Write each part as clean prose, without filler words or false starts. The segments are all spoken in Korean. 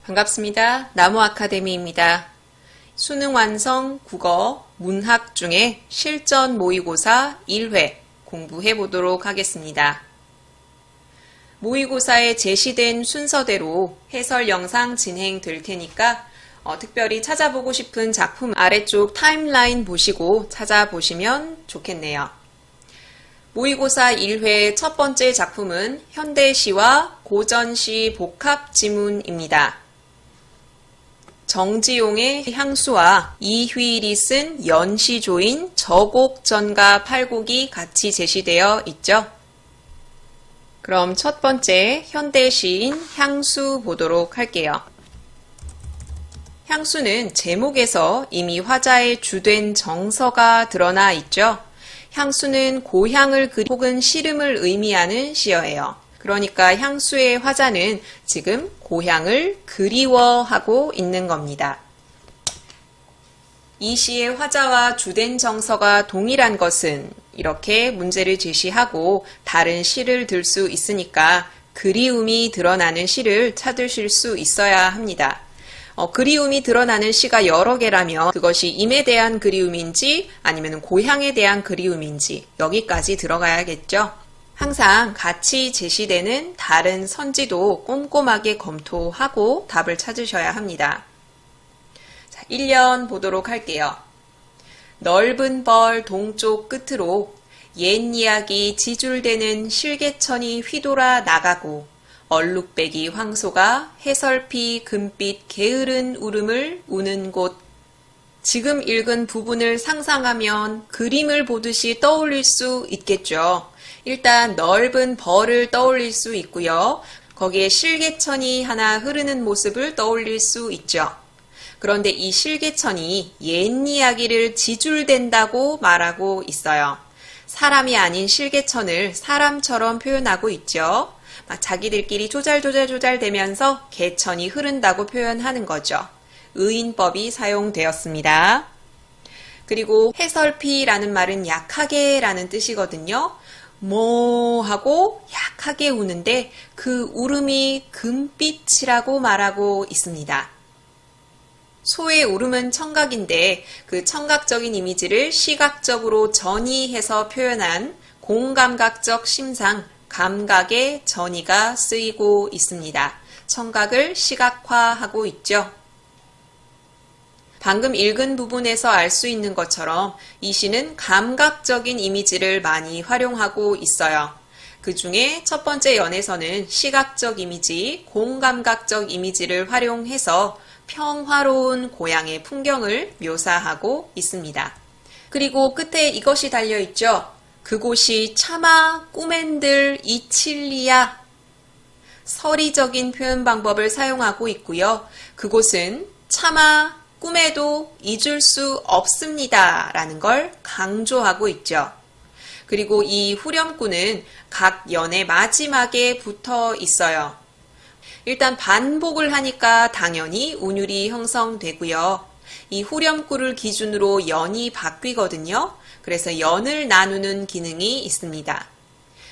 반갑습니다. 나무 아카데미입니다. 수능 완성 국어 문학 중에 실전 모의고사 1회 공부해 보도록 하겠습니다. 모의고사에 제시된 순서대로 해설 영상 진행될 테니까 특별히 찾아보고 싶은 작품 아래쪽 타임라인 보시고 찾아보시면 좋겠네요. 모의고사 1회 첫 번째 작품은 현대시와 고전시 복합 지문입니다. 정지용의 향수와 이휘일이 쓴 연시조인 저곡전가 팔곡이 같이 제시되어 있죠. 그럼 첫 번째 현대시인 향수 보도록 할게요. 향수는 제목에서 이미 화자의 주된 정서가 드러나 있죠. 향수는 고향을 혹은 시름을 의미하는 시어예요. 그러니까 향수의 화자는 지금 고향을 그리워하고 있는 겁니다. 이 시의 화자와 주된 정서가 동일한 것은 이렇게 문제를 제시하고 다른 시를 들 수 있으니까 그리움이 드러나는 시를 찾으실 수 있어야 합니다. 그리움이 드러나는 시가 여러 개라면 그것이 임에 대한 그리움인지 아니면 고향에 대한 그리움인지 여기까지 들어가야겠죠. 항상 같이 제시되는 다른 선지도 꼼꼼하게 검토하고 답을 찾으셔야 합니다. 자, 1년 보도록 할게요. 넓은 벌 동쪽 끝으로 옛 이야기 지줄대는 실개천이 휘돌아 나가고 얼룩배기 황소가 해설피 금빛 게으른 울음을 우는 곳. 지금 읽은 부분을 상상하면 그림을 보듯이 떠올릴 수 있겠죠. 일단 넓은 벌을 떠올릴 수 있고요. 거기에 실개천이 하나 흐르는 모습을 떠올릴 수 있죠. 그런데 이 실개천이 옛 이야기를 지줄댄다고 말하고 있어요. 사람이 아닌 실개천을 사람처럼 표현하고 있죠. 자기들끼리 조잘조잘 되면서 개천이 흐른다고 표현하는 거죠. 의인법이 사용되었습니다. 그리고 해설피라는 말은 약하게 라는 뜻이거든요. 뭐 하고 약하게 우는데 그 울음이 금빛이라고 말하고 있습니다. 소의 울음은 청각인데 그 청각적인 이미지를 시각적으로 전이해서 표현한 공감각적 심상, 감각의 전이가 쓰이고 있습니다. 청각을 시각화하고 있죠. 방금 읽은 부분에서 알 수 있는 것처럼 이 시는 감각적인 이미지를 많이 활용하고 있어요. 그 중에 첫 번째 연에서는 시각적 이미지, 공감각적 이미지를 활용해서 평화로운 고향의 풍경을 묘사하고 있습니다. 그리고 끝에 이것이 달려있죠. 그곳이 차마 꿈엔들 이칠리야. 서리적인 표현 방법을 사용하고 있고요. 그곳은 차마 꿈에도 잊을 수 없습니다. 라는 걸 강조하고 있죠. 그리고 이 후렴구는 각 연의 마지막에 붙어 있어요. 일단 반복을 하니까 당연히 운율이 형성되고요. 이 후렴구를 기준으로 연이 바뀌거든요. 그래서 연을 나누는 기능이 있습니다.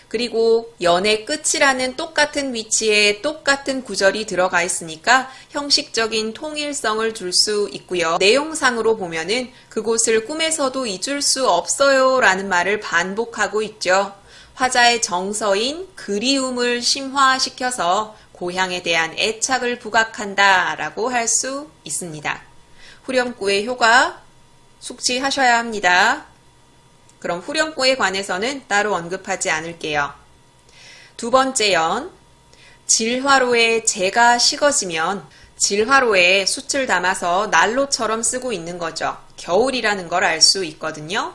그리고 연의 끝이라는 똑같은 위치에 똑같은 구절이 들어가 있으니까 형식적인 통일성을 줄 수 있고요. 내용상으로 보면은 그곳을 꿈에서도 잊을 수 없어요 라는 말을 반복하고 있죠. 화자의 정서인 그리움을 심화시켜서 고향에 대한 애착을 부각한다 라고 할 수 있습니다. 후렴구의 효과 숙지하셔야 합니다. 그럼 후렴구에 관해서는 따로 언급하지 않을게요. 두 번째 연, 질화로에 재가 식어지면 질화로에 숯을 담아서 난로처럼 쓰고 있는 거죠. 겨울이라는 걸 알 수 있거든요.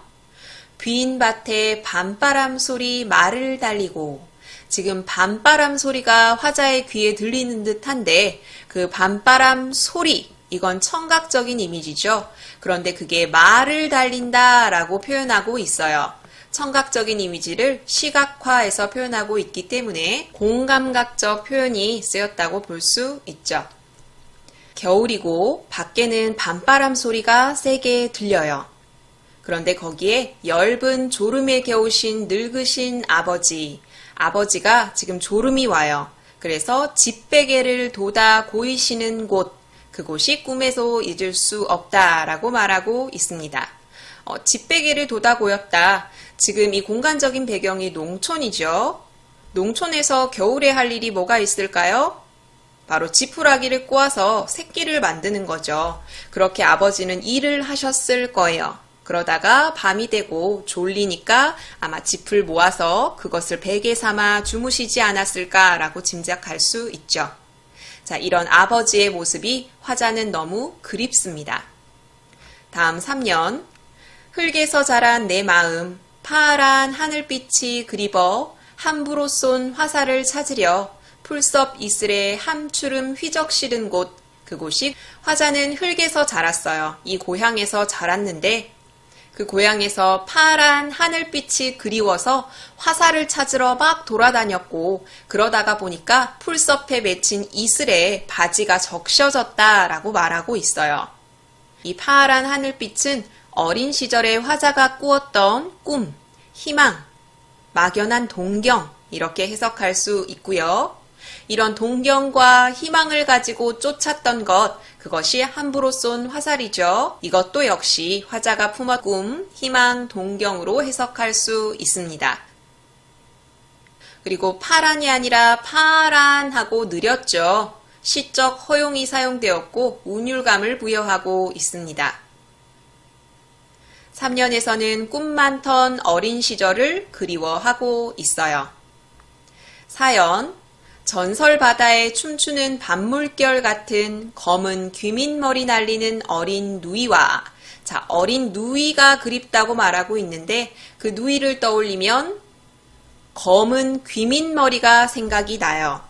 빈 밭에 밤바람 소리 말을 달리고 지금 밤바람 소리가 화자의 귀에 들리는 듯한데 그 밤바람 소리 이건 청각적인 이미지죠. 그런데 그게 말을 달린다 라고 표현하고 있어요. 청각적인 이미지를 시각화해서 표현하고 있기 때문에 공감각적 표현이 쓰였다고 볼 수 있죠. 겨울이고 밖에는 밤바람 소리가 세게 들려요. 그런데 거기에 엷은 졸음에 겨우신 늙으신 아버지가 지금 졸음이 와요. 그래서 집베개를 돋아 고이시는 곳, 그곳이 꿈에서 잊을 수 없다라고 말하고 있습니다. 집베개를 돋아 고였다. 지금 이 공간적인 배경이 농촌이죠. 농촌에서 겨울에 할 일이 뭐가 있을까요? 바로 지푸라기를 꼬아서 새끼를 만드는 거죠. 그렇게 아버지는 일을 하셨을 거예요. 그러다가 밤이 되고 졸리니까 아마 짚을 모아서 그것을 베개 삼아 주무시지 않았을까라고 짐작할 수 있죠. 자, 이런 아버지의 모습이 화자는 너무 그립습니다. 다음 3년, 흙에서 자란 내 마음, 파란 하늘빛이 그리워 함부로 쏜 화살을 찾으려 풀섭 이슬에 함추름 휘적 실은 곳, 그곳이 화자는 흙에서 자랐어요. 이 고향에서 자랐는데 그 고향에서 파란 하늘빛이 그리워서 화살을 찾으러 막 돌아다녔고 그러다가 보니까 풀섭에 맺힌 이슬에 바지가 적셔졌다라고 말하고 있어요. 이 파란 하늘빛은 어린 시절에 화자가 꾸었던 꿈, 희망, 막연한 동경 이렇게 해석할 수 있고요. 이런 동경과 희망을 가지고 쫓았던 것, 그것이 함부로 쏜 화살이죠. 이것도 역시 화자가 품었 꿈, 희망, 동경으로 해석할 수 있습니다. 그리고 파란이 아니라 파란하고 느렸죠. 시적 허용이 사용되었고 운율감을 부여하고 있습니다. 3년에서는 꿈만 턴 어린 시절을 그리워하고 있어요. 사연, 전설 바다에 춤추는 밤물결 같은 검은 귀민머리 날리는 어린 누이와, 자, 어린 누이가 그립다고 말하고 있는데 그 누이를 떠올리면 검은 귀민머리가 생각이 나요.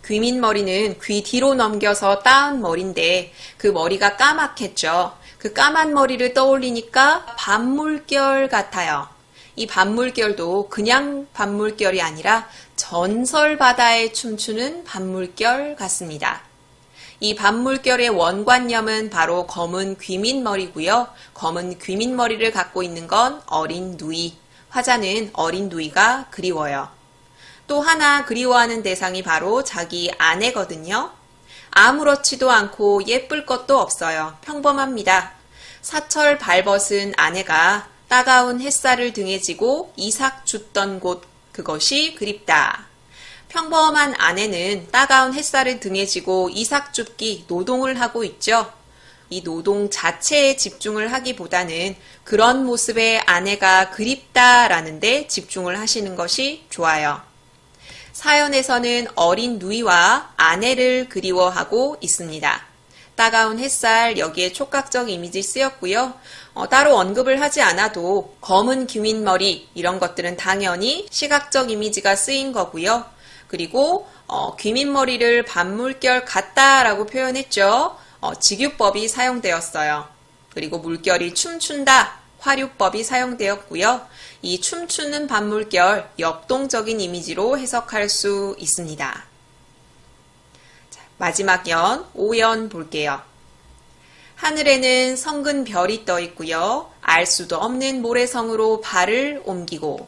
귀민머리는 귀 뒤로 넘겨서 따은 머리인데 그 머리가 까맣겠죠. 그 까만 머리를 떠올리니까 밤물결 같아요. 이 밤물결도 그냥 밤물결이 아니라 전설 바다에 춤추는 밤물결 같습니다. 이 밤물결의 원관념은 바로 검은 귀민머리고요. 검은 귀민머리를 갖고 있는 건 어린 누이. 화자는 어린 누이가 그리워요. 또 하나 그리워하는 대상이 바로 자기 아내거든요. 아무렇지도 않고 예쁠 것도 없어요. 평범합니다. 사철 발벗은 아내가 따가운 햇살을 등에 지고 이삭 줍던 곳, 그것이 그립다. 평범한 아내는 따가운 햇살을 등에 지고 이삭 줍기, 노동을 하고 있죠. 이 노동 자체에 집중을 하기보다는 그런 모습의 아내가 그립다라는 데 집중을 하시는 것이 좋아요. 사연에서는 어린 누이와 아내를 그리워하고 있습니다. 따가운 햇살, 여기에 촉각적 이미지 쓰였고요. 따로 언급을 하지 않아도 검은 귀민머리 이런 것들은 당연히 시각적 이미지가 쓰인 거고요. 그리고 귀민머리를 밤물결 같다라고 표현했죠. 직유법이 사용되었어요. 그리고 물결이 춤춘다, 화류법이 사용되었고요. 이 춤추는 밤물결, 역동적인 이미지로 해석할 수 있습니다. 자, 마지막 연, 5연 볼게요. 하늘에는 성근 별이 떠 있고요. 알 수도 없는 모래성으로 발을 옮기고,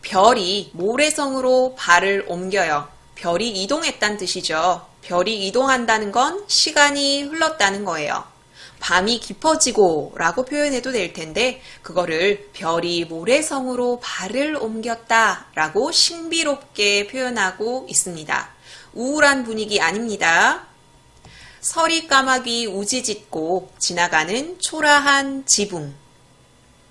별이 모래성으로 발을 옮겨요. 별이 이동했다는 뜻이죠. 별이 이동한다는 건 시간이 흘렀다는 거예요. 밤이 깊어지고 라고 표현해도 될 텐데 그거를 별이 모래성으로 발을 옮겼다 라고 신비롭게 표현하고 있습니다. 우울한 분위기 아닙니다. 서리 까마귀 우지짓고 지나가는 초라한 지붕.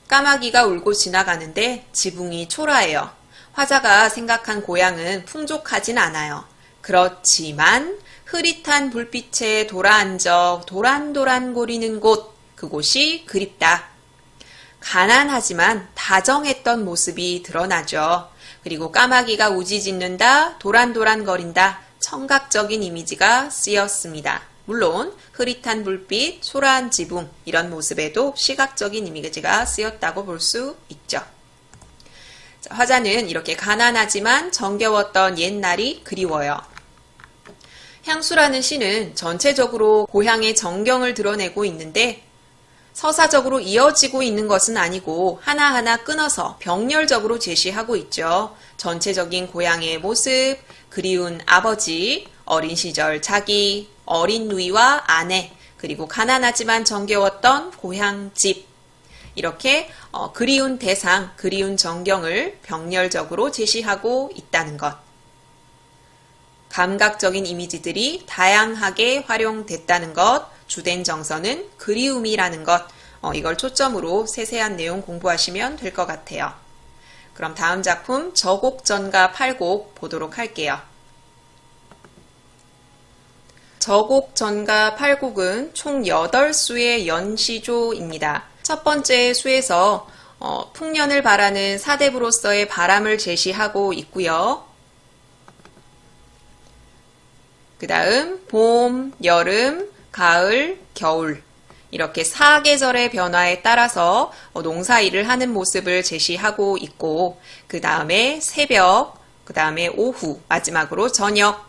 까마귀가 울고 지나가는데 지붕이 초라해요. 화자가 생각한 고향은 풍족하진 않아요. 그렇지만 흐릿한 불빛에 돌아앉아 도란도란거리는 곳, 그곳이 그립다. 가난하지만 다정했던 모습이 드러나죠. 그리고 까마귀가 우지짓는다, 도란도란거린다, 청각적인 이미지가 쓰였습니다. 물론 흐릿한 불빛, 초라한 지붕 이런 모습에도 시각적인 이미지가 쓰였다고 볼 수 있죠. 자, 화자는 이렇게 가난하지만 정겨웠던 옛날이 그리워요. 향수라는 시는 전체적으로 고향의 정경을 드러내고 있는데 서사적으로 이어지고 있는 것은 아니고 하나하나 끊어서 병렬적으로 제시하고 있죠. 전체적인 고향의 모습, 그리운 아버지, 어린 시절 자기, 어린 누이와 아내, 그리고 가난하지만 정겨웠던 고향 집. 이렇게 그리운 대상, 그리운 전경을 병렬적으로 제시하고 있다는 것. 감각적인 이미지들이 다양하게 활용됐다는 것, 주된 정서는 그리움이라는 것, 이걸 초점으로 세세한 내용 공부하시면 될 것 같아요. 그럼 다음 작품 저곡전가 팔곡 보도록 할게요. 저곡전가 팔곡은 총 8수의 연시조입니다. 첫 번째 수에서 풍년을 바라는 사대부로서의 바람을 제시하고 있고요. 그 다음 봄, 여름, 가을, 겨울 이렇게 4계절의 변화에 따라서 농사일을 하는 모습을 제시하고 있고 그 다음에 새벽, 그 다음에 오후, 마지막으로 저녁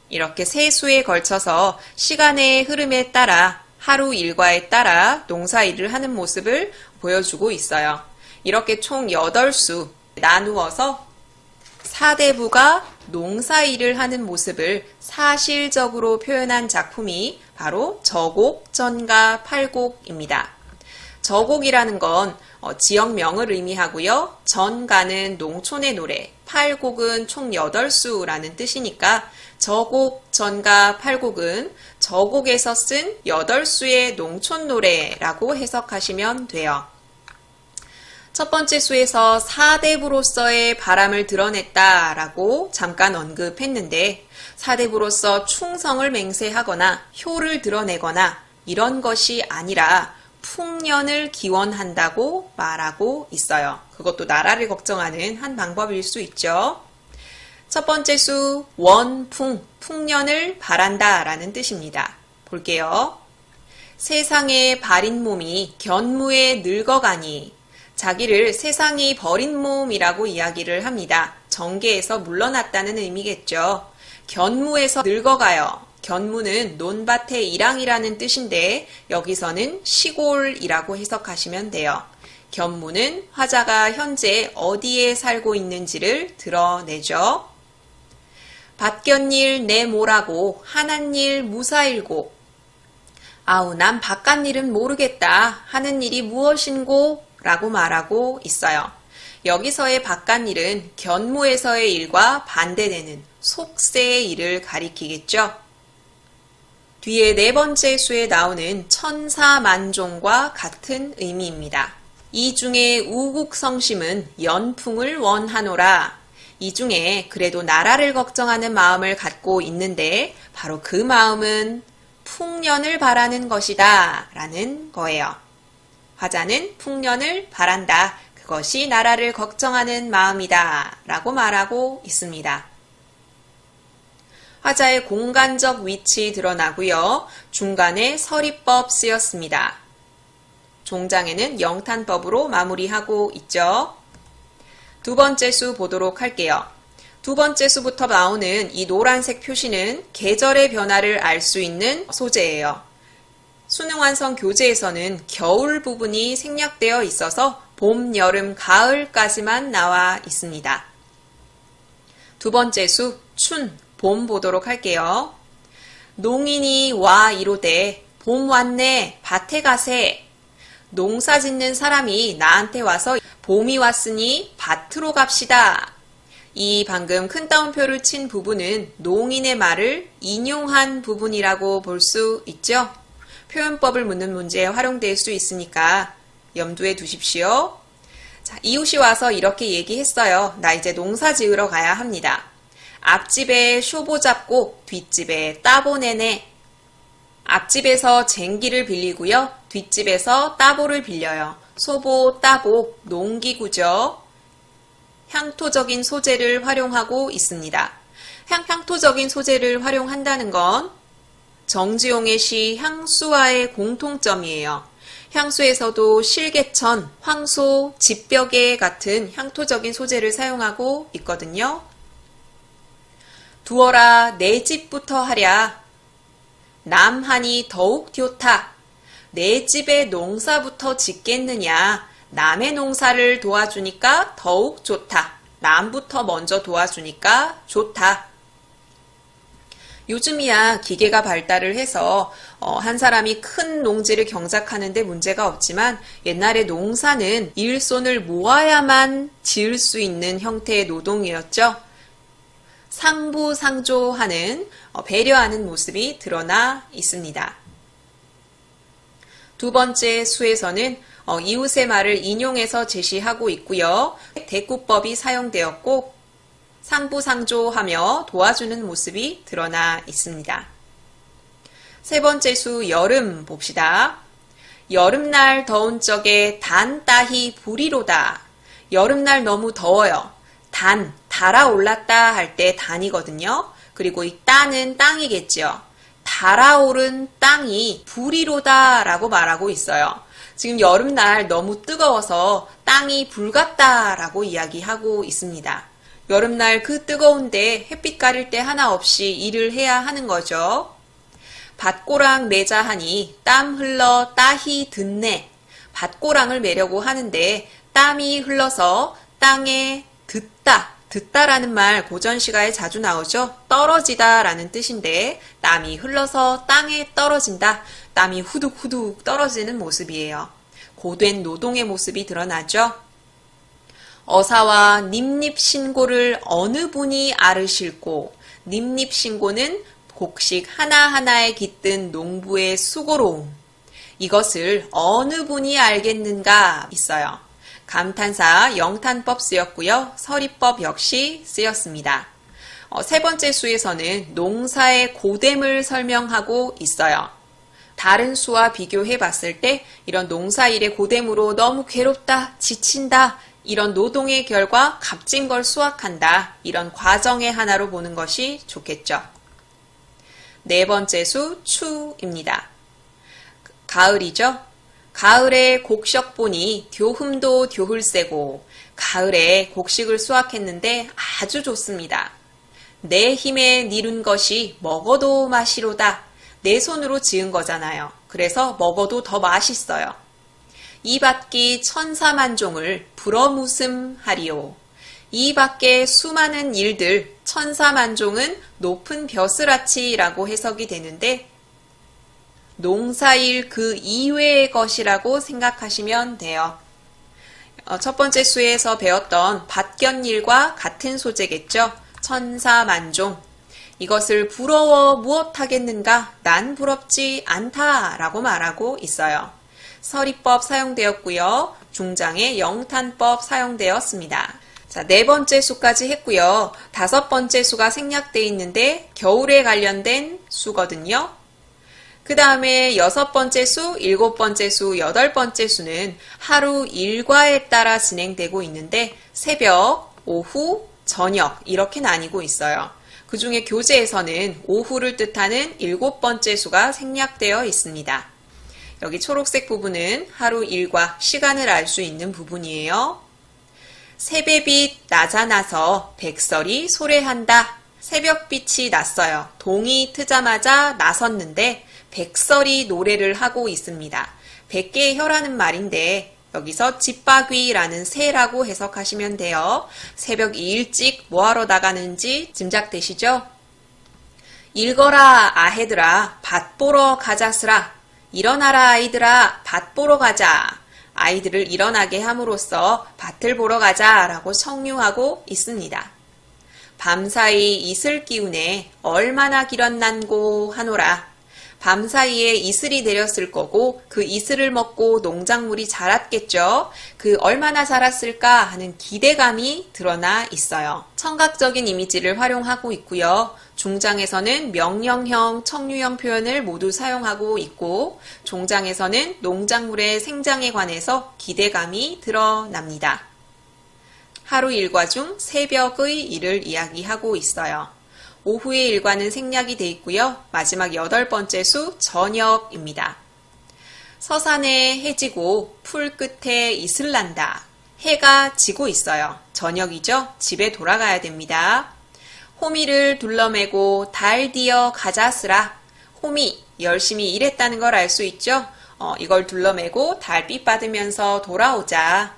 이렇게 세 수에 걸쳐서 시간의 흐름에 따라 하루 일과에 따라 농사일을 하는 모습을 보여주고 있어요. 이렇게 총 8수 나누어서 사대부가 농사일을 하는 모습을 사실적으로 표현한 작품이 바로 저곡전가 팔곡입니다. 저곡이라는 건 지역명을 의미하고요. 전가는 농촌의 노래, 팔곡은 총 8수라는 뜻이니까 저곡, 전가, 팔곡은 저곡에서 쓴 8수의 농촌 노래라고 해석하시면 돼요. 첫 번째 수에서 사대부로서의 바람을 드러냈다라고 잠깐 언급했는데 사대부로서 충성을 맹세하거나 효를 드러내거나 이런 것이 아니라 풍년을 기원한다고 말하고 있어요. 그것도 나라를 걱정하는 한 방법일 수 있죠. 첫 번째 수 원풍, 풍년을 바란다 라는 뜻입니다. 볼게요. 세상에 바린 몸이 견무에 늙어가니 자기를 세상이 버린 몸이라고 이야기를 합니다. 정계에서 물러났다는 의미겠죠. 견무에서 늙어가요. 견무는 논밭의 일항이라는 뜻인데 여기서는 시골이라고 해석하시면 돼요. 견무는 화자가 현재 어디에 살고 있는지를 드러내죠. 밭견일 내 뭐라고 하나일 무사일고 아우 난 바깥일은 모르겠다 하는 일이 무엇인고 라고 말하고 있어요. 여기서의 바깥일은 견무에서의 일과 반대되는 속세의 일을 가리키겠죠. 뒤에 네 번째 수에 나오는 천사만종과 같은 의미입니다. 이 중에 우국성심은 연풍을 원하노라. 이 중에 그래도 나라를 걱정하는 마음을 갖고 있는데 바로 그 마음은 풍년을 바라는 것이다 라는 거예요. 화자는 풍년을 바란다. 그것이 나라를 걱정하는 마음이다 라고 말하고 있습니다. 화자의 공간적 위치 드러나고요. 중간에 서리법 쓰였습니다. 종장에는 영탄법으로 마무리하고 있죠. 두 번째 수 보도록 할게요. 두 번째 수부터 나오는 이 노란색 표시는 계절의 변화를 알 수 있는 소재예요. 수능 완성 교재에서는 겨울 부분이 생략되어 있어서 봄, 여름, 가을까지만 나와 있습니다. 두 번째 수, 춘, 봄 보도록 할게요. 농인이 와 이로되 봄 왔네 밭에 가세. 농사 짓는 사람이 나한테 와서 봄이 왔으니 밭으로 갑시다. 이 방금 큰 따옴표를 친 부분은 농인의 말을 인용한 부분이라고 볼 수 있죠. 표현법을 묻는 문제에 활용될 수 있으니까 염두에 두십시오. 자, 이웃이 와서 이렇게 얘기했어요. 나 이제 농사 지으러 가야 합니다. 앞집에 쇼보 잡고 뒷집에 따보 내네. 앞집에서 쟁기를 빌리고요. 뒷집에서 따보를 빌려요. 소보, 따보, 농기구죠. 향토적인 소재를 활용하고 있습니다. 향토적인 소재를 활용한다는 건 정지용의 시 향수와의 공통점이에요. 향수에서도 실개천, 황소, 집벽에 같은 향토적인 소재를 사용하고 있거든요. 두어라 내 집부터 하랴. 남하니 더욱 좋다. 내 집의 농사부터 짓겠느냐. 남의 농사를 도와주니까 더욱 좋다. 남부터 먼저 도와주니까 좋다. 요즘이야 기계가 발달을 해서 한 사람이 큰 농지를 경작하는데 문제가 없지만 옛날에 농사는 일손을 모아야만 지을 수 있는 형태의 노동이었죠. 상부상조하는 배려하는 모습이 드러나 있습니다. 두 번째 수에서는 이웃의 말을 인용해서 제시하고 있고요. 대꾸법이 사용되었고 상부상조하며 도와주는 모습이 드러나 있습니다. 세 번째 수 여름 봅시다. 여름날 더운 적에 단 따히 불이로다. 여름날 너무 더워요. 달아올랐다 할 때 단이거든요. 그리고 이 따는 땅이겠죠. 달아오른 땅이 불이로다 라고 말하고 있어요. 지금 여름날 너무 뜨거워서 땅이 불같다 라고 이야기하고 있습니다. 여름날 그 뜨거운데 햇빛 가릴 때 하나 없이 일을 해야 하는 거죠. 밭고랑 매자 하니 땀 흘러 따히 듣네. 밭고랑을 매려고 하는데 땀이 흘러서 땅에 듣다라는 말 고전시가에 자주 나오죠. 떨어지다라는 뜻인데 땀이 흘러서 땅에 떨어진다. 땀이 후둑후둑 떨어지는 모습이에요. 고된 노동의 모습이 드러나죠. 어사와 닙닙신고를 어느 분이 아르실고, 닙닙신고는 곡식 하나하나에 깃든 농부의 수고로움. 이것을 어느 분이 알겠는가 있어요. 감탄사 영탄법 쓰였고요. 서리법 역시 쓰였습니다. 세 번째 수에서는 농사의 고됨을 설명하고 있어요. 다른 수와 비교해 봤을 때 이런 농사일의 고됨으로 너무 괴롭다, 지친다, 이런 노동의 결과 값진 걸 수확한다. 이런 과정의 하나로 보는 것이 좋겠죠. 네 번째 수 추입니다. 가을이죠. 가을에 곡식 보니 교흠도 교흘세고 가을에 곡식을 수확했는데 아주 좋습니다. 내 힘에 니룬 것이 먹어도 맛이로다. 내 손으로 지은 거잖아요. 그래서 먹어도 더 맛있어요. 이 밭기 천사만종을 불어무슴하리오. 이 밖에 수많은 일들, 천사만종은 높은 벼슬아치라고 해석이 되는데 농사일 그 이외의 것이라고 생각하시면 돼요. 첫 번째 수에서 배웠던 밭견일과 같은 소재겠죠. 천사만종. 이것을 부러워 무엇하겠는가? 난 부럽지 않다라고 말하고 있어요. 서리법 사용되었고요. 중장에 영탄법 사용되었습니다. 자, 네 번째 수까지 했고요. 다섯 번째 수가 생략되어 있는데 겨울에 관련된 수거든요. 그 다음에 여섯 번째 수, 일곱 번째 수, 여덟 번째 수는 하루 일과에 따라 진행되고 있는데 새벽, 오후, 저녁 이렇게 나뉘고 있어요. 그 중에 교재에서는 오후를 뜻하는 일곱 번째 수가 생략되어 있습니다. 여기 초록색 부분은 하루 일과 시간을 알 수 있는 부분이에요. 새배빛 나자나서 백설이 소래한다. 새벽빛이 났어요. 동이 트자마자 나섰는데 백설이 노래를 하고 있습니다. 백개의 혀라는 말인데 여기서 집바귀라는 새라고 해석하시면 돼요. 새벽 일찍 뭐하러 나가는지 짐작되시죠? 읽어라 아해들아 밭 보러 가자스라. 일어나라 아이들아 밭 보러 가자. 아이들을 일어나게 함으로써 밭을 보러 가자라고 청유하고 있습니다. 밤사이 이슬 기운에 얼마나 길었난고 하노라. 밤사이에 이슬이 내렸을 거고 그 이슬을 먹고 농작물이 자랐겠죠. 그 얼마나 자랐을까 하는 기대감이 드러나 있어요. 청각적인 이미지를 활용하고 있고요. 중장에서는 명령형, 청유형 표현을 모두 사용하고 있고 종장에서는 농작물의 생장에 관해서 기대감이 드러납니다. 하루 일과 중 새벽의 일을 이야기하고 있어요. 오후의 일과는 생략이 되어 있고요. 마지막 여덟 번째 수 저녁입니다. 서산에 해지고 풀 끝에 이슬 난다. 해가 지고 있어요. 저녁이죠. 집에 돌아가야 됩니다. 호미를 둘러매고 달 뒤어 가자스라. 호미, 열심히 일했다는 걸 알 수 있죠. 이걸 둘러매고 달빛 받으면서 돌아오자.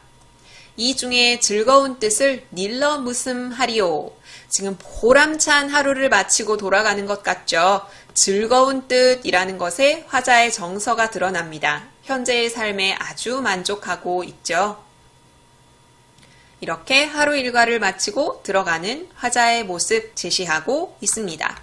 이 중에 즐거운 뜻을 닐러 무슴하리오. 지금 보람찬 하루를 마치고 돌아가는 것 같죠? 즐거운 뜻이라는 것에 화자의 정서가 드러납니다. 현재의 삶에 아주 만족하고 있죠. 이렇게 하루 일과를 마치고 들어가는 화자의 모습 제시하고 있습니다.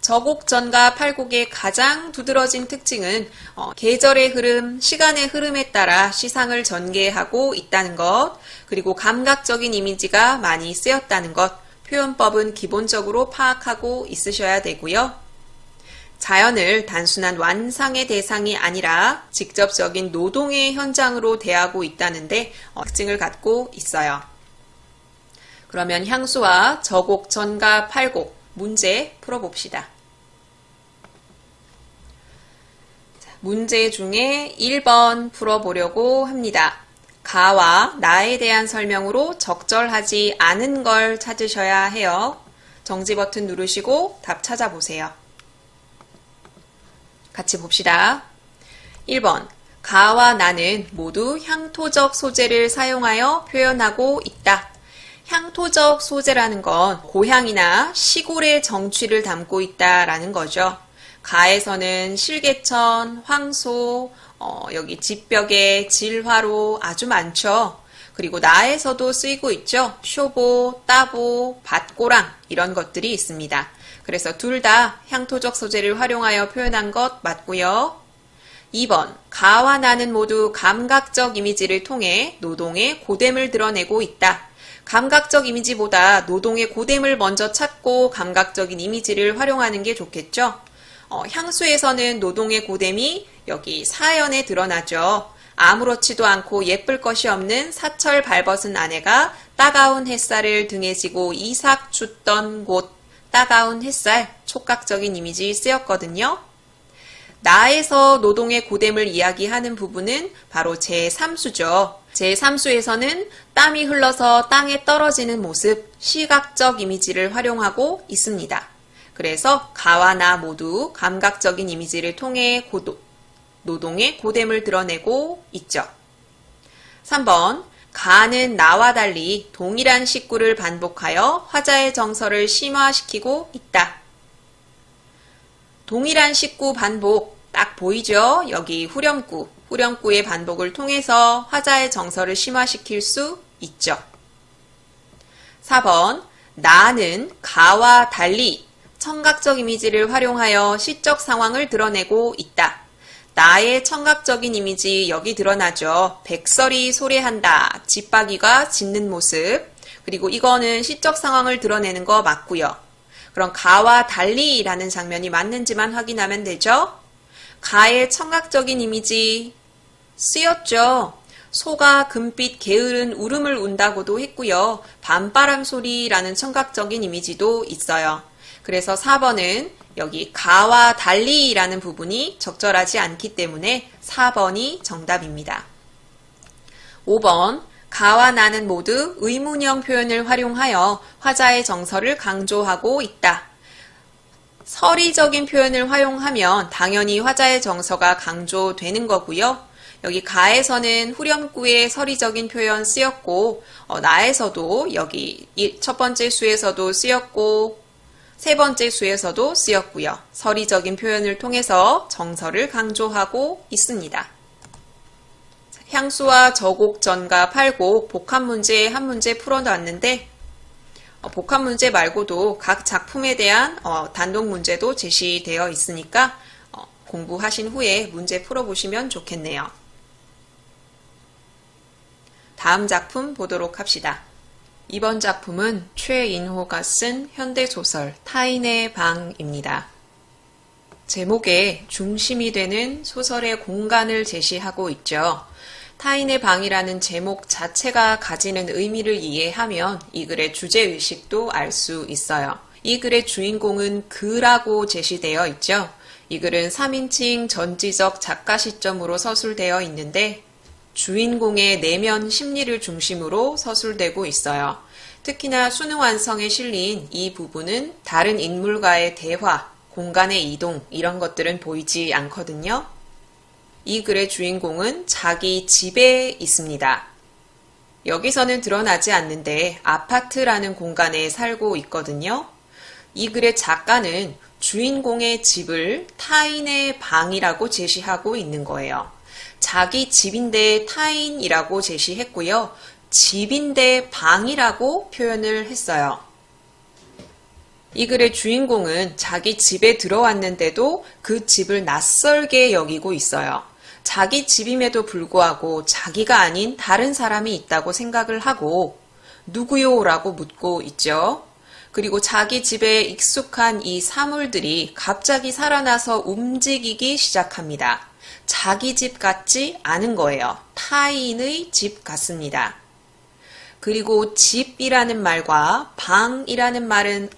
저곡전가 팔곡의 가장 두드러진 특징은 계절의 흐름, 시간의 흐름에 따라 시상을 전개하고 있다는 것, 그리고 감각적인 이미지가 많이 쓰였다는 것, 표현법은 기본적으로 파악하고 있으셔야 되고요. 자연을 단순한 완상의 대상이 아니라 직접적인 노동의 현장으로 대하고 있다는데 특징을 갖고 있어요. 그러면 향수와 저곡, 전가, 팔곡 문제 풀어봅시다. 문제 중에 1번 풀어보려고 합니다. 가와 나에 대한 설명으로 적절하지 않은 걸 찾으셔야 해요. 정지 버튼 누르시고 답 찾아보세요. 같이 봅시다. 1번. 가와 나는 모두 향토적 소재를 사용하여 표현하고 있다. 향토적 소재라는 건 고향이나 시골의 정취를 담고 있다라는 거죠. 가에서는 실개천, 황소, 여기 집벽에 질화로 아주 많죠. 그리고 나에서도 쓰이고 있죠. 쇼보, 따보, 밭고랑 이런 것들이 있습니다. 그래서 둘 다 향토적 소재를 활용하여 표현한 것 맞고요. 2번, 가와 나는 모두 감각적 이미지를 통해 노동의 고됨을 드러내고 있다. 감각적 이미지보다 노동의 고됨을 먼저 찾고 감각적인 이미지를 활용하는 게 좋겠죠. 향수에서는 노동의 고됨이 여기 사연에 드러나죠. 아무렇지도 않고 예쁠 것이 없는 사철 발벗은 아내가 따가운 햇살을 등에 지고 이삭 춥던 곳, 따가운 햇살, 촉각적인 이미지 쓰였거든요. 나에서 노동의 고됨을 이야기하는 부분은 바로 제3수죠. 제3수에서는 땀이 흘러서 땅에 떨어지는 모습, 시각적 이미지를 활용하고 있습니다. 그래서 가와 나 모두 감각적인 이미지를 통해 노동의 고됨을 드러내고 있죠. 3번, 가는 나와 달리 동일한 식구를 반복하여 화자의 정서를 심화시키고 있다. 동일한 식구 반복 딱 보이죠? 여기 후렴구의 반복을 통해서 화자의 정서를 심화시킬 수 있죠. 4번, 나는 가와 달리 청각적 이미지를 활용하여 시적 상황을 드러내고 있다. 나의 청각적인 이미지 여기 드러나죠. 백설이 소리한다. 집박이가 짖는 모습. 그리고 이거는 시적 상황을 드러내는 거 맞고요. 그럼 가와 달리라는 장면이 맞는지만 확인하면 되죠. 가의 청각적인 이미지 쓰였죠. 소가 금빛 게으른 울음을 운다고도 했고요. 밤바람 소리라는 청각적인 이미지도 있어요. 그래서 4번은 여기 가와 달리라는 부분이 적절하지 않기 때문에 4번이 정답입니다. 5번, 가와 나는 모두 의문형 표현을 활용하여 화자의 정서를 강조하고 있다. 서리적인 표현을 활용하면 당연히 화자의 정서가 강조되는 거고요. 여기 가에서는 후렴구에 서리적인 표현 쓰였고 나에서도 여기 첫 번째 수에서도 쓰였고 세 번째 수에서도 쓰였고요. 서리적인 표현을 통해서 정서를 강조하고 있습니다. 향수와 저곡, 전가, 팔곡 복합 문제 한 문제 풀어놨는데 복합 문제 말고도 각 작품에 대한 단독 문제도 제시되어 있으니까 공부하신 후에 문제 풀어보시면 좋겠네요. 다음 작품 보도록 합시다. 이번 작품은 최인호가 쓴 현대소설 타인의 방입니다. 제목에 중심이 되는 소설의 공간을 제시하고 있죠. 타인의 방이라는 제목 자체가 가지는 의미를 이해하면 이 글의 주제의식도 알 수 있어요. 이 글의 주인공은 그라고 제시되어 있죠. 이 글은 3인칭 전지적 작가 시점으로 서술되어 있는데 주인공의 내면 심리를 중심으로 서술되고 있어요. 특히나 수능 완성에 실린 이 부분은 다른 인물과의 대화, 공간의 이동 이런 것들은 보이지 않거든요. 이 글의 주인공은 자기 집에 있습니다. 여기서는 드러나지 않는데 아파트라는 공간에 살고 있거든요. 이 글의 작가는 주인공의 집을 타인의 방이라고 제시하고 있는 거예요. 자기 집인데 타인이라고 제시했고요. 집인데 방이라고 표현을 했어요. 이 글의 주인공은 자기 집에 들어왔는데도 그 집을 낯설게 여기고 있어요. 자기 집임에도 불구하고 자기가 아닌 다른 사람이 있다고 생각을 하고 누구요? 라고 묻고 있죠. 그리고 자기 집에 익숙한 이 사물들이 갑자기 살아나서 움직이기 시작합니다. 자기 집 같지 않은 거예요. 타인의 집 같습니다. 그리고 집이라는 말과 방이라는 말은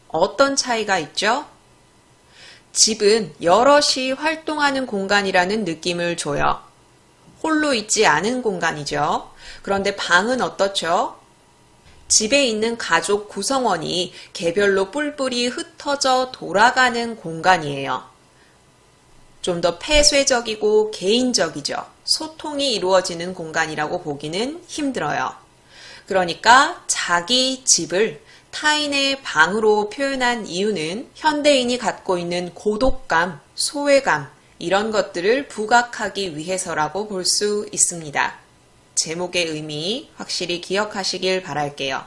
어떤 차이가 있죠? 집은 여럿이 활동하는 공간이라는 느낌을 줘요. 홀로 있지 않은 공간이죠. 그런데 방은 어떻죠? 집에 있는 가족 구성원이 개별로 뿔뿔이 흩어져 돌아가는 공간이에요. 좀 더 폐쇄적이고 개인적이죠. 소통이 이루어지는 공간이라고 보기는 힘들어요. 그러니까 자기 집을 타인의 방으로 표현한 이유는 현대인이 갖고 있는 고독감, 소외감 이런 것들을 부각하기 위해서라고 볼 수 있습니다. 제목의 의미 확실히 기억하시길 바랄게요.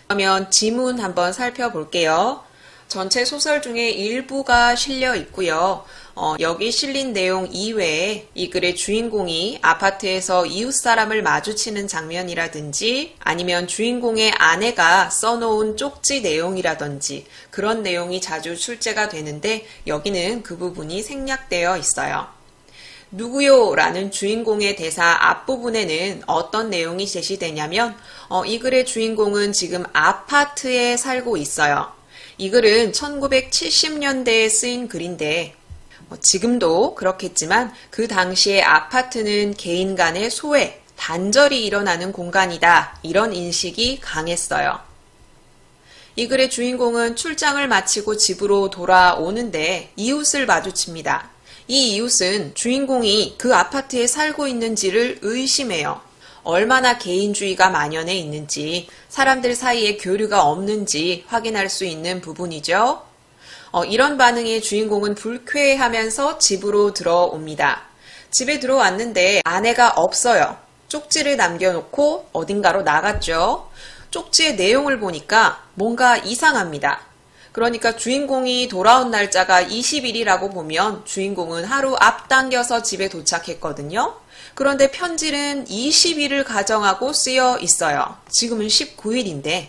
그러면 지문 한번 살펴볼게요. 전체 소설 중에 일부가 실려 있고요. 여기 실린 내용 이외에 이 글의 주인공이 아파트에서 이웃 사람을 마주치는 장면이라든지 아니면 주인공의 아내가 써놓은 쪽지 내용이라든지 그런 내용이 자주 출제가 되는데 여기는 그 부분이 생략되어 있어요. 누구요? 라는 주인공의 대사 앞부분에는 어떤 내용이 제시되냐면 이 글의 주인공은 지금 아파트에 살고 있어요. 이 글은 1970년대에 쓰인 글인데 지금도 그렇겠지만 그 당시의 아파트는 개인 간의 소외, 단절이 일어나는 공간이다. 이런 인식이 강했어요. 이 글의 주인공은 출장을 마치고 집으로 돌아오는데 이웃을 마주칩니다. 이 이웃은 주인공이 그 아파트에 살고 있는지를 의심해요. 얼마나 개인주의가 만연해 있는지, 사람들 사이에 교류가 없는지 확인할 수 있는 부분이죠. 이런 반응에 주인공은 불쾌해하면서 집으로 들어옵니다. 집에 들어왔는데 아내가 없어요. 쪽지를 남겨놓고 어딘가로 나갔죠. 쪽지의 내용을 보니까 뭔가 이상합니다. 그러니까 주인공이 돌아온 날짜가 20일이라고 보면 주인공은 하루 앞당겨서 집에 도착했거든요. 그런데 편지는 20일을 가정하고 쓰여 있어요. 지금은 19일인데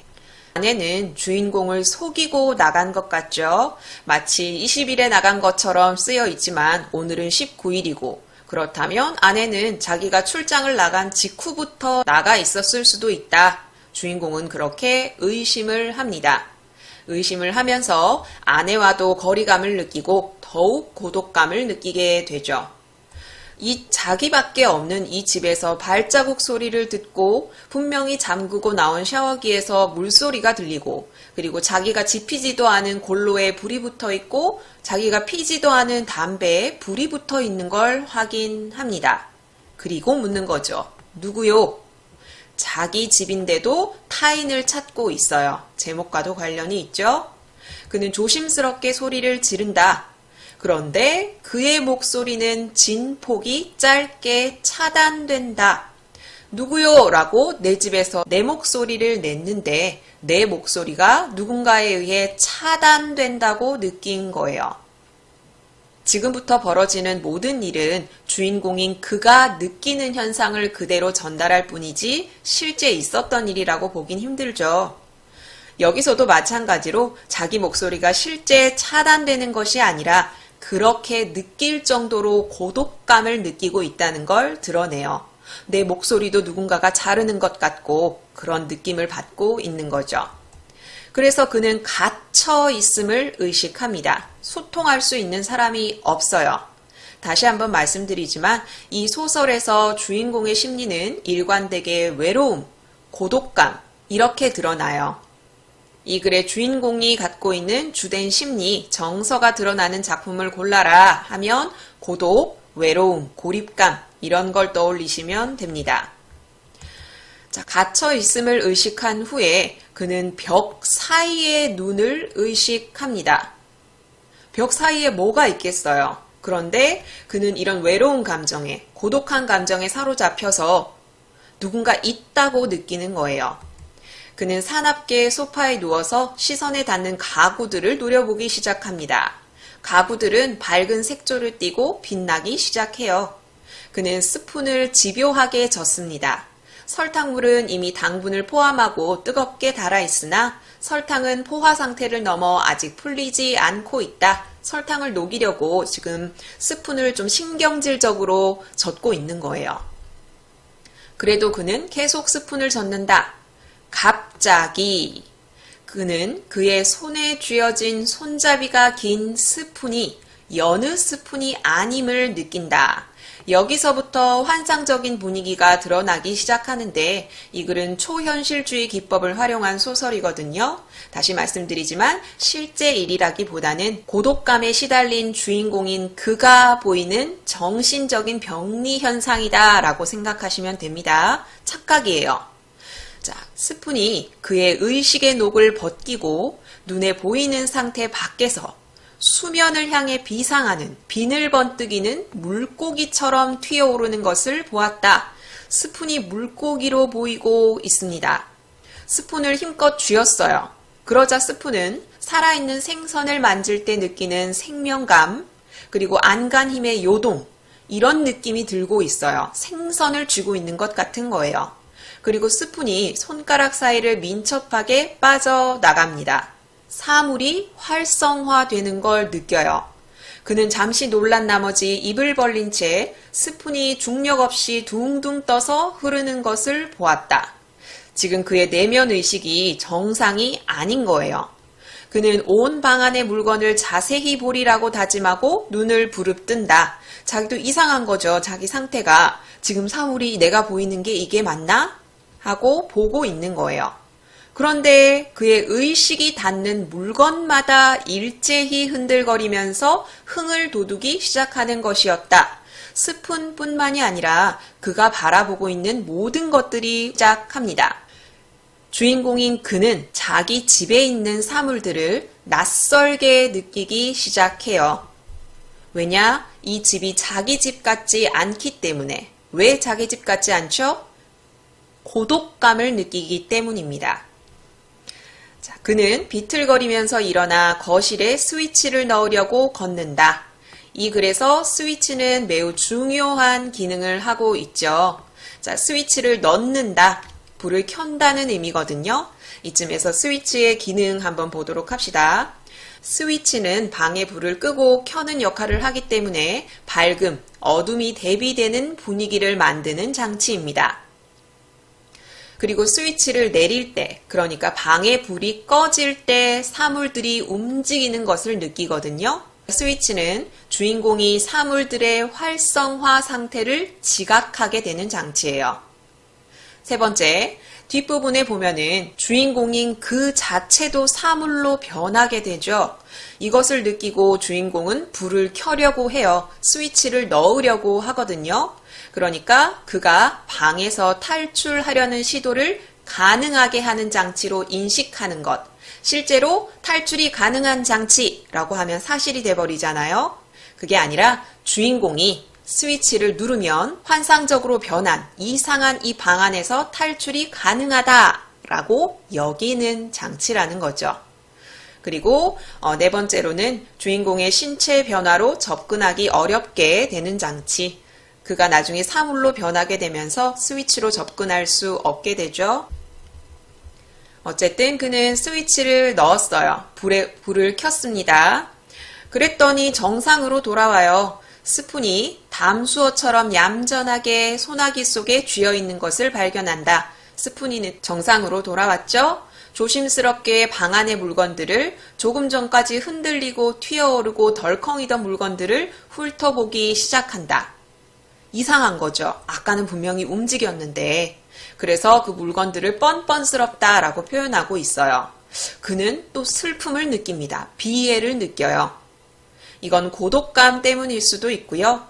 아내는 주인공을 속이고 나간 것 같죠. 마치 20일에 나간 것처럼 쓰여 있지만 오늘은 19일이고 그렇다면 아내는 자기가 출장을 나간 직후부터 나가 있었을 수도 있다. 주인공은 그렇게 의심을 합니다. 의심을 하면서 아내와도 거리감을 느끼고 더욱 고독감을 느끼게 되죠. 이 자기밖에 없는 이 집에서 발자국 소리를 듣고 분명히 잠그고 나온 샤워기에서 물소리가 들리고 그리고 자기가 지피지도 않은 골로에 불이 붙어 있고 자기가 피지도 않은 담배에 불이 붙어 있는 걸 확인합니다. 그리고 묻는 거죠. 누구요? 자기 집인데도 타인을 찾고 있어요. 제목과도 관련이 있죠? 그는 조심스럽게 소리를 지른다. 그런데 그의 목소리는 진폭이 짧게 차단된다. 누구요? 라고 내 집에서 내 목소리를 냈는데 내 목소리가 누군가에 의해 차단된다고 느낀 거예요. 지금부터 벌어지는 모든 일은 주인공인 그가 느끼는 현상을 그대로 전달할 뿐이지 실제 있었던 일이라고 보긴 힘들죠. 여기서도 마찬가지로 자기 목소리가 실제 차단되는 것이 아니라 그렇게 느낄 정도로 고독감을 느끼고 있다는 걸 드러내요. 내 목소리도 누군가가 자르는 것 같고 그런 느낌을 받고 있는 거죠. 그래서 그는 갇혀 있음을 의식합니다. 소통할 수 있는 사람이 없어요. 다시 한번 말씀드리지만 이 소설에서 주인공의 심리는 일관되게 외로움, 고독감 이렇게 드러나요. 이 글의 주인공이 갖고 있는 주된 심리, 정서가 드러나는 작품을 골라라 하면 고독, 외로움, 고립감 이런 걸 떠올리시면 됩니다. 자, 갇혀 있음을 의식한 후에 그는 벽 사이의 눈을 의식합니다. 벽 사이에 뭐가 있겠어요? 그런데 그는 이런 외로운 감정에, 고독한 감정에 사로잡혀서 누군가 있다고 느끼는 거예요. 그는 사납게 소파에 누워서 시선에 닿는 가구들을 노려보기 시작합니다. 가구들은 밝은 색조를 띠고 빛나기 시작해요. 그는 스푼을 집요하게 젓습니다. 설탕물은 이미 당분을 포함하고 뜨겁게 달아있으나 설탕은 포화 상태를 넘어 아직 풀리지 않고 있다. 설탕을 녹이려고 지금 스푼을 좀 신경질적으로 젓고 있는 거예요. 그래도 그는 계속 스푼을 젓는다. 갑자기 그는 그의 손에 쥐어진 손잡이가 긴 스푼이 여느 스푼이 아님을 느낀다. 여기서부터 환상적인 분위기가 드러나기 시작하는데 이 글은 초현실주의 기법을 활용한 소설이거든요. 다시 말씀드리지만 실제 일이라기보다는 고독감에 시달린 주인공인 그가 보이는 정신적인 병리 현상이다 라고 생각하시면 됩니다. 착각이에요. 자, 스푼이 그의 의식의 녹을 벗기고 눈에 보이는 상태 밖에서 수면을 향해 비상하는 비늘 번뜩이는 물고기처럼 튀어오르는 것을 보았다. 스푼이 물고기로 보이고 있습니다. 스푼을 힘껏 쥐었어요. 그러자 스푼은 살아있는 생선을 만질 때 느끼는 생명감, 그리고 안간 힘의 요동, 이런 느낌이 들고 있어요. 생선을 쥐고 있는 것 같은 거예요. 그리고 스푼이 손가락 사이를 민첩하게 빠져나갑니다. 사물이 활성화되는 걸 느껴요. 그는 잠시 놀란 나머지 입을 벌린 채 스푼이 중력 없이 둥둥 떠서 흐르는 것을 보았다. 지금 그의 내면 의식이 정상이 아닌 거예요. 그는 온 방 안의 물건을 자세히 보리라고 다짐하고 눈을 부릅뜬다. 자기도 이상한 거죠. 자기 상태가 지금 사물이 내가 보이는 게 이게 맞나? 하고 보고 있는 거예요. 그런데 그의 의식이 닿는 물건마다 일제히 흔들거리면서 흥을 돋우기 시작하는 것이었다. 스푼뿐만이 아니라 그가 바라보고 있는 모든 것들이 시작합니다. 주인공인 그는 자기 집에 있는 사물들을 낯설게 느끼기 시작해요. 왜냐? 이 집이 자기 집 같지 않기 때문에. 왜 자기 집 같지 않죠? 고독감을 느끼기 때문입니다. 자, 그는 비틀거리면서 일어나 거실에 스위치를 넣으려고 걷는다. 이 글에서 스위치는 매우 중요한 기능을 하고 있죠. 자, 스위치를 넣는다, 불을 켠다는 의미거든요. 이쯤에서 스위치의 기능 한번 보도록 합시다. 스위치는 방의 불을 끄고 켜는 역할을 하기 때문에 밝음, 어둠이 대비되는 분위기를 만드는 장치입니다. 그리고 스위치를 내릴 때, 그러니까 방의 불이 꺼질 때 사물들이 움직이는 것을 느끼거든요. 스위치는 주인공이 사물들의 활성화 상태를 지각하게 되는 장치예요. 세 번째, 뒷부분에 보면은 주인공인 그 자체도 사물로 변하게 되죠. 이것을 느끼고 주인공은 불을 켜려고 해요. 스위치를 넣으려고 하거든요. 그러니까 그가 방에서 탈출하려는 시도를 가능하게 하는 장치로 인식하는 것. 실제로 탈출이 가능한 장치라고 하면 사실이 돼버리잖아요. 그게 아니라 주인공이 스위치를 누르면 환상적으로 변한 이상한 이 방 안에서 탈출이 가능하다라고 여기는 장치라는 거죠. 그리고 네 번째로는 주인공의 신체 변화로 접근하기 어렵게 되는 장치. 그가 나중에 사물로 변하게 되면서 스위치로 접근할 수 없게 되죠. 어쨌든 그는 스위치를 넣었어요. 불을 켰습니다. 그랬더니 정상으로 돌아와요. 스푼이 담수어처럼 얌전하게 소나기 속에 쥐어있는 것을 발견한다. 스푼이 정상으로 돌아왔죠. 조심스럽게 방 안의 물건들을 조금 전까지 흔들리고 튀어오르고 덜컹이던 물건들을 훑어보기 시작한다. 이상한 거죠. 아까는 분명히 움직였는데. 그래서 그 물건들을 뻔뻔스럽다라고 표현하고 있어요. 그는 또 슬픔을 느낍니다. 비애를 느껴요. 이건 고독감 때문일 수도 있고요.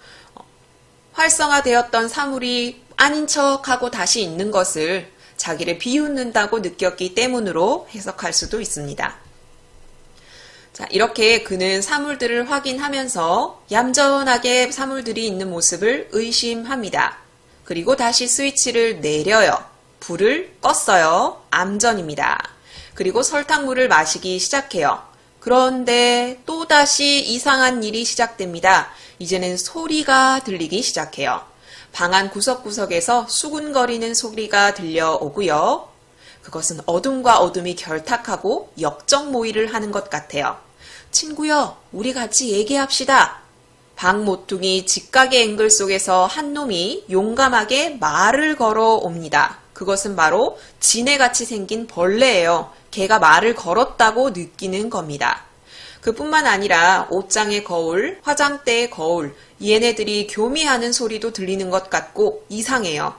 활성화되었던 사물이 아닌 척하고 다시 있는 것을 자기를 비웃는다고 느꼈기 때문으로 해석할 수도 있습니다. 자, 이렇게 그는 사물들을 확인하면서 얌전하게 사물들이 있는 모습을 의심합니다. 그리고 다시 스위치를 내려요. 불을 껐어요. 암전입니다. 그리고 설탕물을 마시기 시작해요. 그런데 또다시 이상한 일이 시작됩니다. 이제는 소리가 들리기 시작해요. 방 안 구석구석에서 수군거리는 소리가 들려오고요. 그것은 어둠과 어둠이 결탁하고 역적 모의를 하는 것 같아요. 친구여, 우리 같이 얘기합시다. 방 모퉁이 직각의 앵글 속에서 한 놈이 용감하게 말을 걸어옵니다. 그것은 바로 지네같이 생긴 벌레예요. 걔가 말을 걸었다고 느끼는 겁니다. 그뿐만 아니라 옷장의 거울, 화장대의 거울, 얘네들이 교미하는 소리도 들리는 것 같고 이상해요.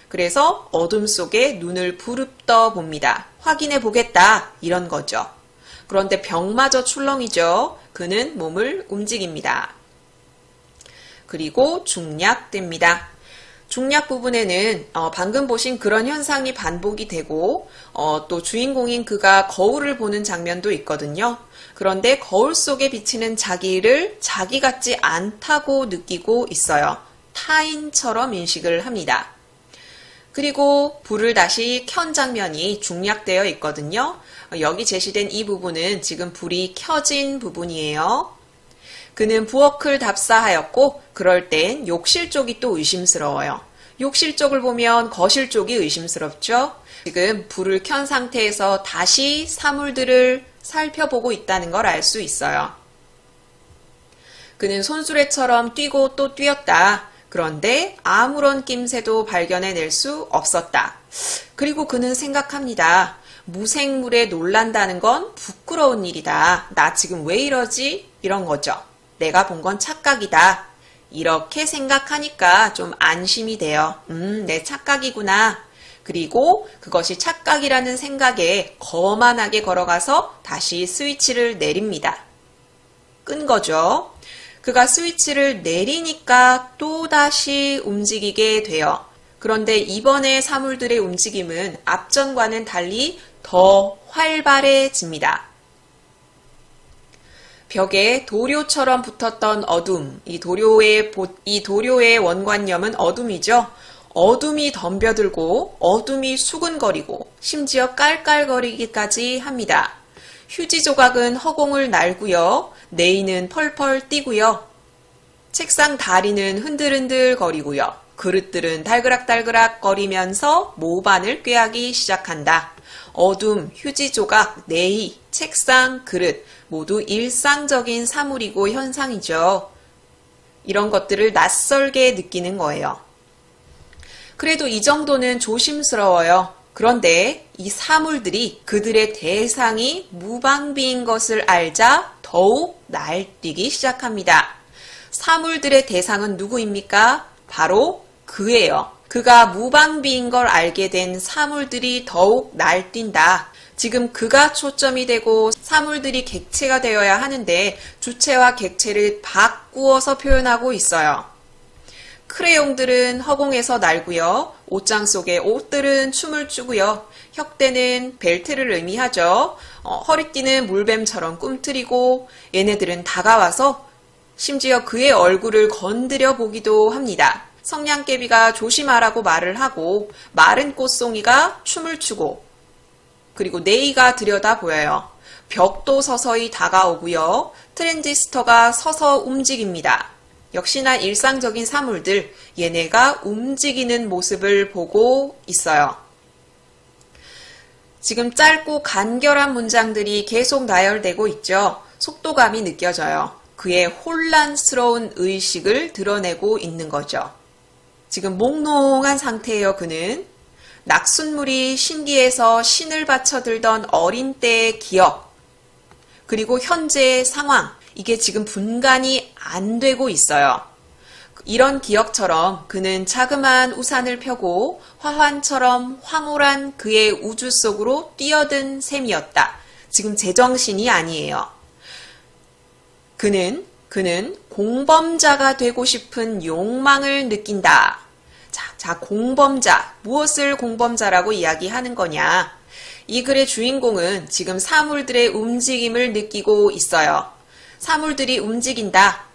그래서 어둠 속에 눈을 부릅떠 봅니다. 확인해 보겠다, 이런 거죠. 그런데 병마저 출렁이죠. 그는 몸을 움직입니다. 그리고 중략됩니다. 중략 부분에는 방금 보신 그런 현상이 반복이 되고 또 주인공인 그가 거울을 보는 장면도 있거든요. 그런데 거울 속에 비치는 자기를 자기 같지 않다고 느끼고 있어요. 타인처럼 인식을 합니다. 그리고 불을 다시 켠 장면이 중략되어 있거든요. 여기 제시된 이 부분은 지금 불이 켜진 부분이에요. 그는 부엌을 답사하였고 그럴 땐 욕실 쪽이 또 의심스러워요. 욕실 쪽을 보면 거실 쪽이 의심스럽죠. 지금 불을 켠 상태에서 다시 사물들을 살펴보고 있다는 걸 알 수 있어요. 그는 손수레처럼 뛰고 또 뛰었다. 그런데 아무런 낌새도 발견해낼 수 없었다. 그리고 그는 생각합니다. 무생물에 놀란다는 건 부끄러운 일이다. 나 지금 왜 이러지? 이런 거죠. 내가 본 건 착각이다. 이렇게 생각하니까 좀 안심이 돼요. 내 착각이구나. 그리고 그것이 착각이라는 생각에 거만하게 걸어가서 다시 스위치를 내립니다. 끈 거죠. 그가 스위치를 내리니까 또다시 움직이게 돼요. 그런데 이번에 사물들의 움직임은 앞전과는 달리 더 활발해집니다. 벽에 도료처럼 붙었던 어둠, 이 도료의 원관념은 어둠이죠. 어둠이 덤벼들고 어둠이 수근거리고 심지어 깔깔거리기까지 합니다. 휴지 조각은 허공을 날고요. 네이는 펄펄 뛰고요. 책상 다리는 흔들흔들 거리고요. 그릇들은 달그락달그락 거리면서 모반을 꾀하기 시작한다. 어둠, 휴지 조각, 네이, 책상, 그릇 모두 일상적인 사물이고 현상이죠. 이런 것들을 낯설게 느끼는 거예요. 그래도 이 정도는 조심스러워요. 그런데 이 사물들이 그들의 대상이 무방비인 것을 알자 더욱 날뛰기 시작합니다. 사물들의 대상은 누구입니까? 바로 그예요. 그가 무방비인 걸 알게 된 사물들이 더욱 날뛴다. 지금 그가 초점이 되고 사물들이 객체가 되어야 하는데 주체와 객체를 바꾸어서 표현하고 있어요. 크레용들은 허공에서 날고요. 옷장 속의 옷들은 춤을 추고요. 혁대는 벨트를 의미하죠. 허리띠는 물뱀처럼 꿈틀이고 얘네들은 다가와서 심지어 그의 얼굴을 건드려 보기도 합니다. 성냥개비가 조심하라고 말을 하고 마른 꽃송이가 춤을 추고 그리고 네이가 들여다 보여요. 벽도 서서히 다가오고요. 트랜지스터가 서서 움직입니다. 역시나 일상적인 사물들, 얘네가 움직이는 모습을 보고 있어요. 지금 짧고 간결한 문장들이 계속 나열되고 있죠. 속도감이 느껴져요. 그의 혼란스러운 의식을 드러내고 있는 거죠. 지금 몽롱한 상태예요, 그는. 낙순물이 신기해서 신을 바쳐들던 어린 때의 기억, 그리고 현재의 상황, 이게 지금 분간이 안 되고 있어요. 이런 기억처럼 그는 자그마한 우산을 펴고 화환처럼 황홀한 그의 우주 속으로 뛰어든 셈이었다. 지금 제정신이 아니에요. 그는 공범자가 되고 싶은 욕망을 느낀다. 자, 공범자. 무엇을 공범자라고 이야기하는 거냐? 이 글의 주인공은 지금 사물들의 움직임을 느끼고 있어요. 사물들이 움직인다.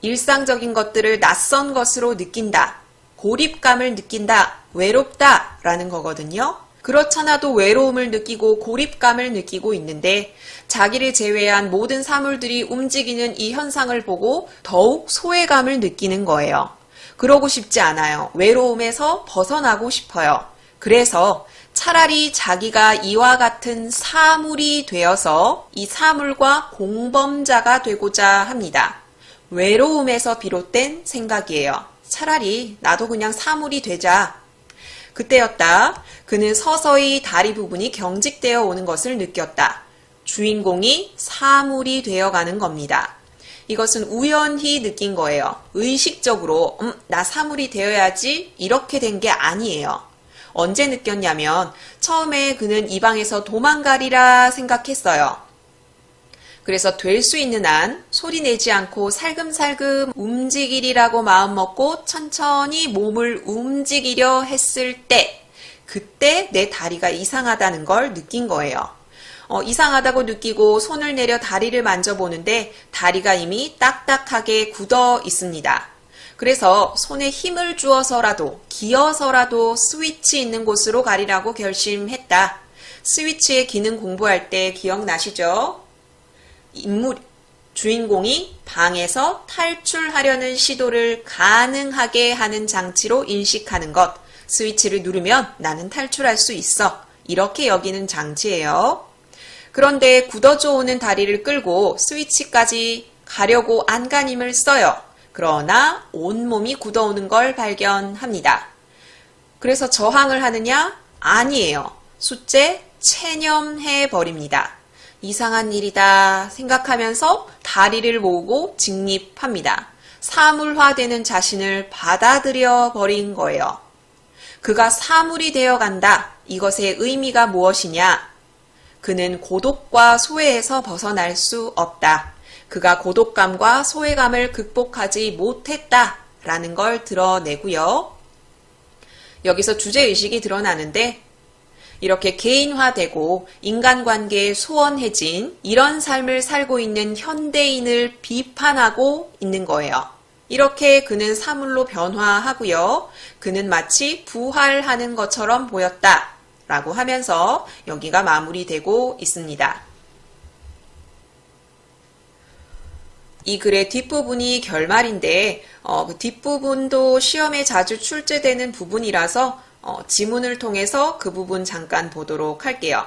일상적인 것들을 낯선 것으로 느낀다. 고립감을 느낀다. 외롭다. 라는 거거든요. 그렇잖아도 외로움을 느끼고 고립감을 느끼고 있는데 자기를 제외한 모든 사물들이 움직이는 이 현상을 보고 더욱 소외감을 느끼는 거예요. 그러고 싶지 않아요. 외로움에서 벗어나고 싶어요. 그래서 차라리 자기가 이와 같은 사물이 되어서 이 사물과 공범자가 되고자 합니다. 외로움에서 비롯된 생각이에요. 차라리 나도 그냥 사물이 되자. 그때였다. 그는 서서히 다리 부분이 경직되어 오는 것을 느꼈다. 주인공이 사물이 되어가는 겁니다. 이것은 우연히 느낀 거예요. 의식적으로 나 사물이 되어야지 이렇게 된 게 아니에요. 언제 느꼈냐면 처음에 그는 이 방에서 도망가리라 생각했어요. 그래서 될 수 있는 한 소리 내지 않고 살금살금 움직이리라고 마음먹고 천천히 몸을 움직이려 했을 때 그때 내 다리가 이상하다는 걸 느낀 거예요. 이상하다고 느끼고 손을 내려 다리를 만져보는데 다리가 이미 딱딱하게 굳어 있습니다. 그래서 손에 힘을 주어서라도 기어서라도 스위치 있는 곳으로 가리라고 결심했다. 스위치의 기능 공부할 때 기억나시죠? 주인공이 방에서 탈출하려는 시도를 가능하게 하는 장치로 인식하는 것. 스위치를 누르면 나는 탈출할 수 있어. 이렇게 여기는 장치예요. 그런데 굳어져 오는 다리를 끌고 스위치까지 가려고 안간힘을 써요. 그러나 온몸이 굳어오는 걸 발견합니다. 그래서 저항을 하느냐? 아니에요. 숫제 체념해 버립니다. 이상한 일이다 생각하면서 다리를 모으고 직립합니다. 사물화되는 자신을 받아들여 버린 거예요. 그가 사물이 되어 간다. 이것의 의미가 무엇이냐? 그는 고독과 소외에서 벗어날 수 없다. 그가 고독감과 소외감을 극복하지 못했다라는 걸 드러내고요. 여기서 주제의식이 드러나는데 이렇게 개인화되고 인간관계에 소원해진 이런 삶을 살고 있는 현대인을 비판하고 있는 거예요. 이렇게 그는 사물로 변화하고요. 그는 마치 부활하는 것처럼 보였다 라고 하면서 여기가 마무리되고 있습니다. 이 글의 뒷부분이 결말인데 그 뒷부분도 시험에 자주 출제되는 부분이라서 지문을 통해서 그 부분 잠깐 보도록 할게요.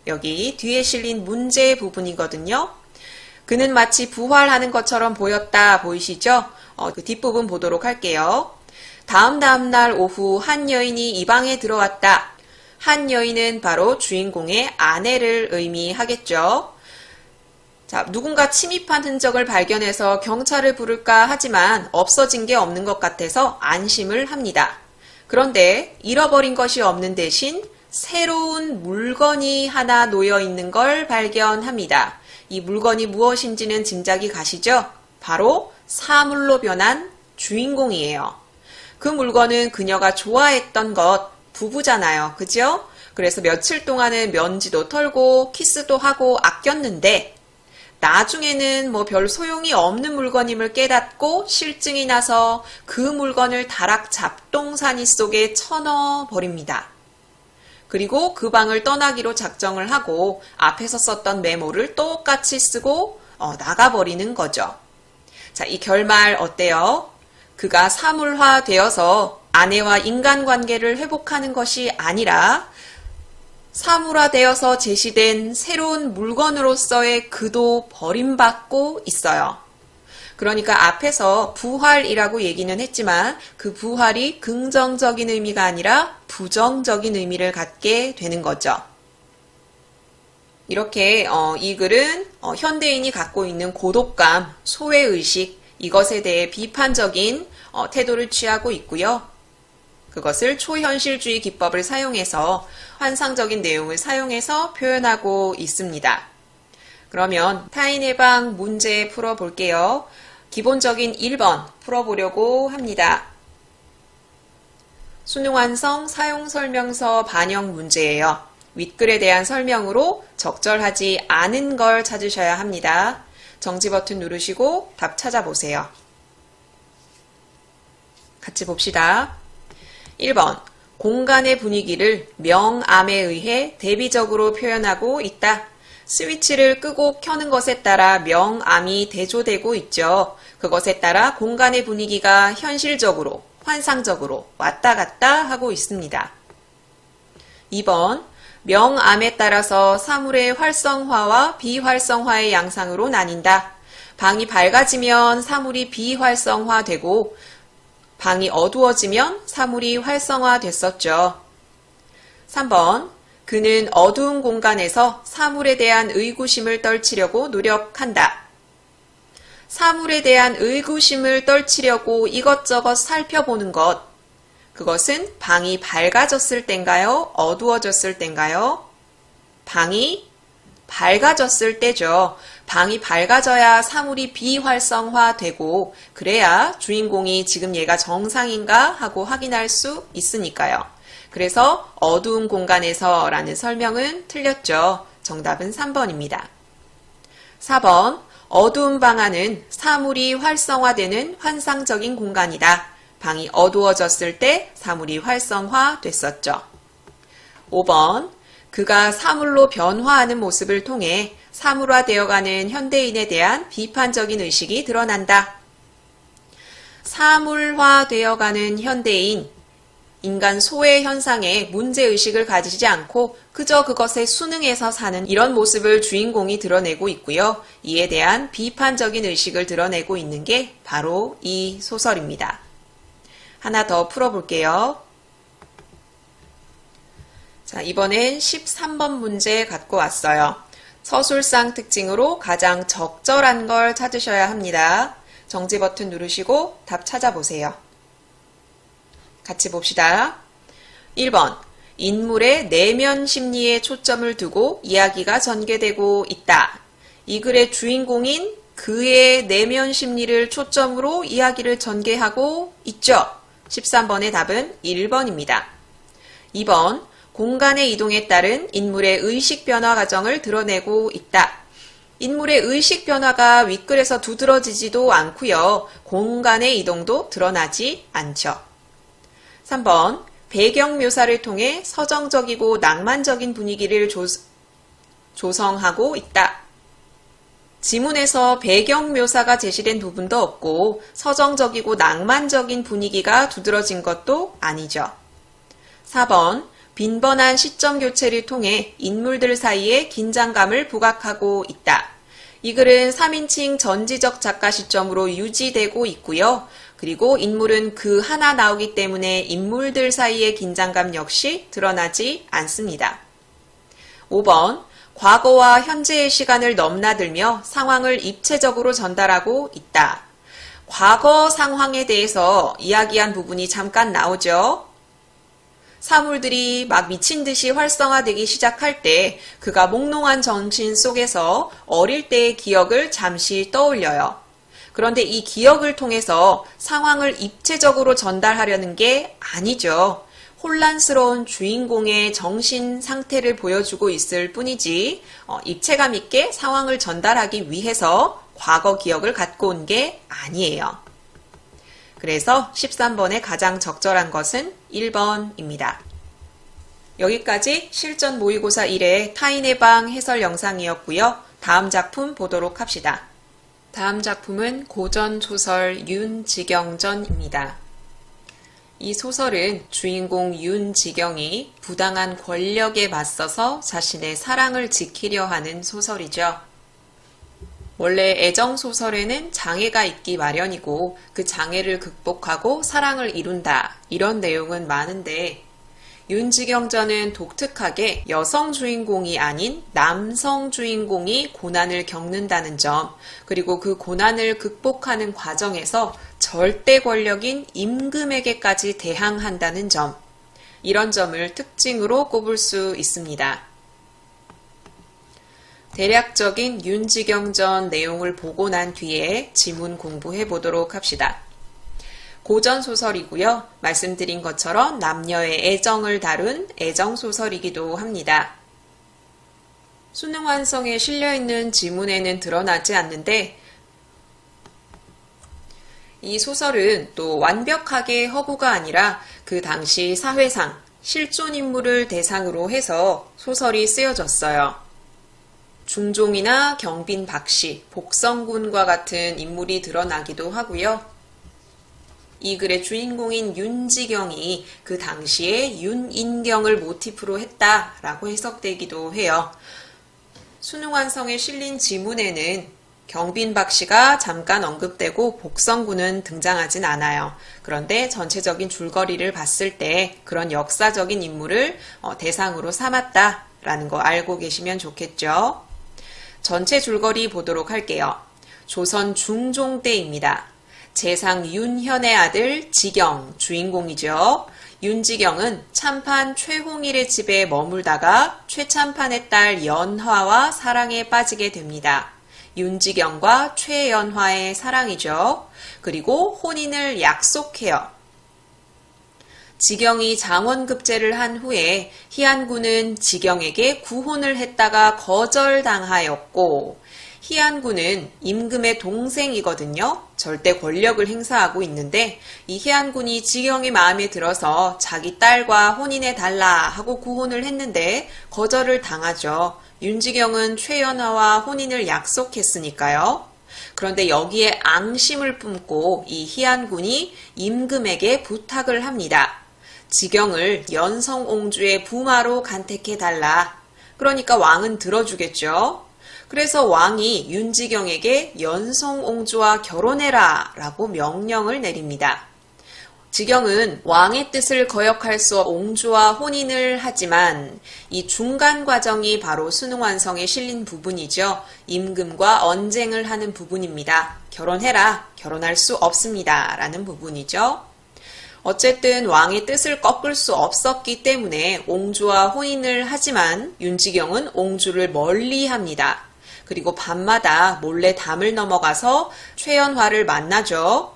여기 뒤에 실린 문제 부분이거든요. 그는 마치 부활하는 것처럼 보였다 보이시죠? 그 뒷부분 보도록 할게요. 다음 날 오후 한 여인이 이 방에 들어왔다. 한 여인은 바로 주인공의 아내를 의미하겠죠. 자, 누군가 침입한 흔적을 발견해서 경찰을 부를까 하지만 없어진 게 없는 것 같아서 안심을 합니다. 그런데 잃어버린 것이 없는 대신 새로운 물건이 하나 놓여 있는 걸 발견합니다. 이 물건이 무엇인지는 짐작이 가시죠? 바로 사물로 변한 주인공이에요. 그 물건은 그녀가 좋아했던 것, 부부잖아요. 그죠? 그래서 며칠 동안은 면지도 털고 키스도 하고 아꼈는데 나중에는 별 소용이 없는 물건임을 깨닫고 실증이 나서 그 물건을 다락 잡동사니 속에 쳐넣어 버립니다. 그리고 그 방을 떠나기로 작정을 하고 앞에서 썼던 메모를 똑같이 쓰고 나가버리는 거죠. 자, 이 결말 어때요? 그가 사물화되어서 아내와 인간관계를 회복하는 것이 아니라 사물화되어서 제시된 새로운 물건으로서의 그도 버림받고 있어요. 그러니까 앞에서 부활이라고 얘기는 했지만 그 부활이 긍정적인 의미가 아니라 부정적인 의미를 갖게 되는 거죠. 이렇게 이 글은 현대인이 갖고 있는 고독감, 소외의식 이것에 대해 비판적인 태도를 취하고 있고요. 그것을 초현실주의 기법을 사용해서 환상적인 내용을 사용해서 표현하고 있습니다. 그러면 타인의 방 문제 풀어볼게요. 기본적인 1번 풀어보려고 합니다. 수능 완성 사용설명서 반영 문제예요. 윗글에 대한 설명으로 적절하지 않은 걸 찾으셔야 합니다. 정지 버튼 누르시고 답 찾아보세요. 같이 봅시다. 1번 공간의 분위기를 명암에 의해 대비적으로 표현하고 있다. 스위치를 끄고 켜는 것에 따라 명암이 대조되고 있죠. 그것에 따라 공간의 분위기가 현실적으로, 환상적으로 왔다 갔다 하고 있습니다. 2번 명암에 따라서 사물의 활성화와 비활성화의 양상으로 나뉜다. 방이 밝아지면 사물이 비활성화되고 방이 어두워지면 사물이 활성화됐었죠. 3번 그는 어두운 공간에서 사물에 대한 의구심을 떨치려고 노력한다. 사물에 대한 의구심을 떨치려고 이것저것 살펴보는 것. 그것은 방이 밝아졌을 땐가요? 어두워졌을 땐가요? 방이 밝아졌을 때죠. 방이 밝아져야 사물이 비활성화되고 그래야 주인공이 지금 얘가 정상인가 하고 확인할 수 있으니까요. 그래서 어두운 공간에서 라는 설명은 틀렸죠. 정답은 3번입니다. 4번 어두운 방 안은 사물이 활성화되는 환상적인 공간이다. 방이 어두워졌을 때 사물이 활성화됐었죠. 5번 그가 사물로 변화하는 모습을 통해 사물화되어가는 현대인에 대한 비판적인 의식이 드러난다. 사물화되어가는 현대인, 인간 소외 현상에 문제의식을 가지지 않고 그저 그것에 순응해서 사는 이런 모습을 주인공이 드러내고 있고요. 이에 대한 비판적인 의식을 드러내고 있는 게 바로 이 소설입니다. 하나 더 풀어볼게요. 자, 이번엔 13번 문제 갖고 왔어요. 서술상 특징으로 가장 적절한 걸 찾으셔야 합니다. 정지 버튼 누르시고 답 찾아보세요. 같이 봅시다. 1번 인물의 내면 심리에 초점을 두고 이야기가 전개되고 있다. 이 글의 주인공인 그의 내면 심리를 초점으로 이야기를 전개하고 있죠. 13번의 답은 1번입니다. 2번 공간의 이동에 따른 인물의 의식 변화 과정을 드러내고 있다. 인물의 의식 변화가 윗글에서 두드러지지도 않고요. 공간의 이동도 드러나지 않죠. 3번 배경 묘사를 통해 서정적이고 낭만적인 분위기를 조성하고 있다. 지문에서 배경 묘사가 제시된 부분도 없고 서정적이고 낭만적인 분위기가 두드러진 것도 아니죠. 4번 빈번한 시점 교체를 통해 인물들 사이에 긴장감을 부각하고 있다. 이 글은 3인칭 전지적 작가 시점으로 유지되고 있고요. 그리고 인물은 그 하나 나오기 때문에 인물들 사이의 긴장감 역시 드러나지 않습니다. 5번 과거와 현재의 시간을 넘나들며 상황을 입체적으로 전달하고 있다. 과거 상황에 대해서 이야기한 부분이 잠깐 나오죠. 사물들이 막 미친 듯이 활성화되기 시작할 때 그가 몽롱한 정신 속에서 어릴 때의 기억을 잠시 떠올려요. 그런데 이 기억을 통해서 상황을 입체적으로 전달하려는 게 아니죠. 혼란스러운 주인공의 정신 상태를 보여주고 있을 뿐이지 입체감 있게 상황을 전달하기 위해서 과거 기억을 갖고 온 게 아니에요. 그래서 13번에 가장 적절한 것은 1번입니다. 여기까지 실전 모의고사 1의 타인의 방 해설 영상이었고요. 다음 작품 보도록 합시다. 다음 작품은 고전소설 윤지경전입니다. 이 소설은 주인공 윤지경이 부당한 권력에 맞서서 자신의 사랑을 지키려 하는 소설이죠. 원래 애정소설에는 장애가 있기 마련이고 그 장애를 극복하고 사랑을 이룬다 이런 내용은 많은데 윤지경전은 독특하게 여성 주인공이 아닌 남성 주인공이 고난을 겪는다는 점, 그리고 그 고난을 극복하는 과정에서 절대 권력인 임금에게까지 대항한다는 점, 이런 점을 특징으로 꼽을 수 있습니다. 대략적인 윤지경전 내용을 보고 난 뒤에 지문 공부해 보도록 합시다. 고전소설이고요. 말씀드린 것처럼 남녀의 애정을 다룬 애정소설이기도 합니다. 수능완성에 실려있는 지문에는 드러나지 않는데 이 소설은 또 완벽하게 허구가 아니라 그 당시 사회상, 실존인물을 대상으로 해서 소설이 쓰여졌어요. 중종이나 경빈 박씨, 복성군과 같은 인물이 드러나기도 하고요. 이 글의 주인공인 윤지경이 그 당시에 윤인경을 모티프로 했다라고 해석되기도 해요. 수능완성에 실린 지문에는 경빈 박씨가 잠깐 언급되고 복성군은 등장하진 않아요. 그런데 전체적인 줄거리를 봤을 때 그런 역사적인 인물을 대상으로 삼았다라는 거 알고 계시면 좋겠죠. 전체 줄거리 보도록 할게요. 조선 중종 때입니다. 재상 윤현의 아들 지경, 주인공이죠. 윤지경은 참판 최홍일의 집에 머물다가 최참판의 딸 연화와 사랑에 빠지게 됩니다. 윤지경과 최연화의 사랑이죠. 그리고 혼인을 약속해요. 지경이 장원급제를 한 후에 희안군은 지경에게 구혼을 했다가 거절당하였고, 희안군은 임금의 동생이거든요. 절대 권력을 행사하고 있는데 이 희안군이 지경의 마음에 들어서 자기 딸과 혼인해달라 하고 구혼을 했는데 거절을 당하죠. 윤지경은 최연화와 혼인을 약속했으니까요. 그런데 여기에 앙심을 품고 이 희안군이 임금에게 부탁을 합니다. 지경을 연성옹주의 부마로 간택해달라. 그러니까 왕은 들어주겠죠. 그래서 왕이 윤지경에게 연성옹주와 결혼해라 라고 명령을 내립니다. 지경은 왕의 뜻을 거역할 수 없는 옹주와 혼인을 하지만 이 중간 과정이 바로 수능완성에 실린 부분이죠. 임금과 언쟁을 하는 부분입니다. 결혼해라, 결혼할 수 없습니다 라는 부분이죠. 어쨌든 왕의 뜻을 꺾을 수 없었기 때문에 옹주와 혼인을 하지만 윤지경은 옹주를 멀리합니다. 그리고 밤마다 몰래 담을 넘어가서 최연화를 만나죠.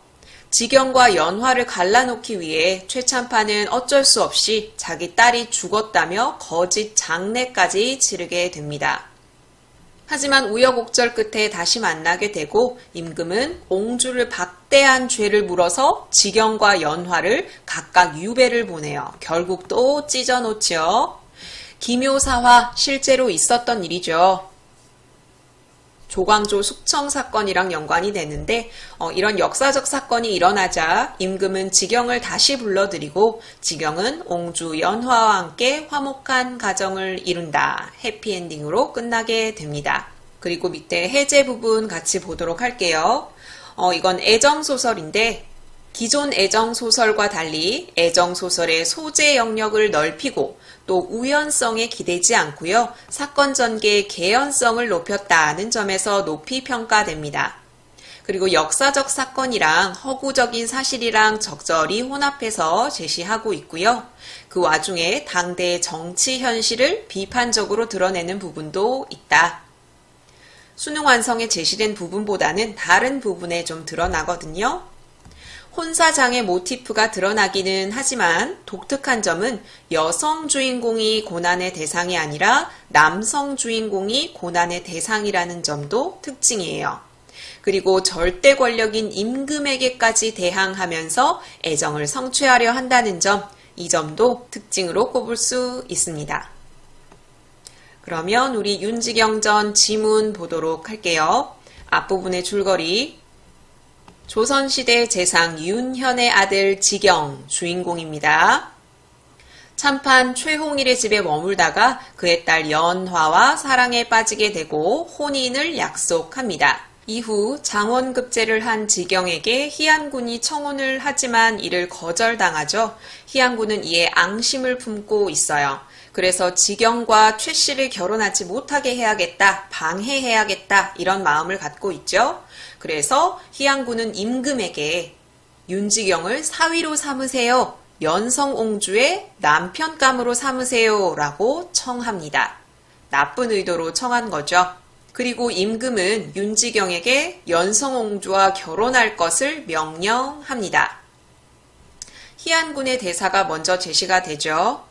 지경과 연화를 갈라놓기 위해 최참판은 어쩔 수 없이 자기 딸이 죽었다며 거짓 장례까지 치르게 됩니다. 하지만 우여곡절 끝에 다시 만나게 되고 임금은 옹주를 박대한 죄를 물어서 지경과 연화를 각각 유배를 보내요. 결국 또 찢어놓죠. 기묘사화, 실제로 있었던 일이죠. 조광조 숙청 사건이랑 연관이 되는데 이런 역사적 사건이 일어나자 임금은 지경을 다시 불러들이고 지경은 옹주 연화와 함께 화목한 가정을 이룬다. 해피엔딩으로 끝나게 됩니다. 그리고 밑에 해제 부분 같이 보도록 할게요. 이건 애정소설인데 기존 애정소설과 달리 애정소설의 소재 영역을 넓히고 또 우연성에 기대지 않고요. 사건 전개의 개연성을 높였다는 점에서 높이 평가됩니다. 그리고 역사적 사건이랑 허구적인 사실이랑 적절히 혼합해서 제시하고 있고요. 그 와중에 당대의 정치 현실을 비판적으로 드러내는 부분도 있다. 수능 완성에 제시된 부분보다는 다른 부분에 좀 드러나거든요. 혼사장의 모티프가 드러나기는 하지만 독특한 점은 여성 주인공이 고난의 대상이 아니라 남성 주인공이 고난의 대상이라는 점도 특징이에요. 그리고 절대 권력인 임금에게까지 대항하면서 애정을 성취하려 한다는 점, 이 점도 특징으로 꼽을 수 있습니다. 그러면 우리 윤지경전 지문 보도록 할게요. 앞부분의 줄거리. 조선시대 재상 윤현의 아들 지경, 주인공입니다. 참판 최홍일의 집에 머물다가 그의 딸 연화와 사랑에 빠지게 되고 혼인을 약속합니다. 이후 장원급제를 한 지경에게 희안군이 청혼을 하지만 이를 거절당하죠. 희안군은 이에 앙심을 품고 있어요. 그래서 지경과 최 씨를 결혼하지 못하게 해야겠다, 방해해야겠다 이런 마음을 갖고 있죠. 그래서 희안군은 임금에게 윤지경을 사위로 삼으세요. 연성옹주의 남편감으로 삼으세요 라고 청합니다. 나쁜 의도로 청한 거죠. 그리고 임금은 윤지경에게 연성옹주와 결혼할 것을 명령합니다. 희안군의 대사가 먼저 제시가 되죠.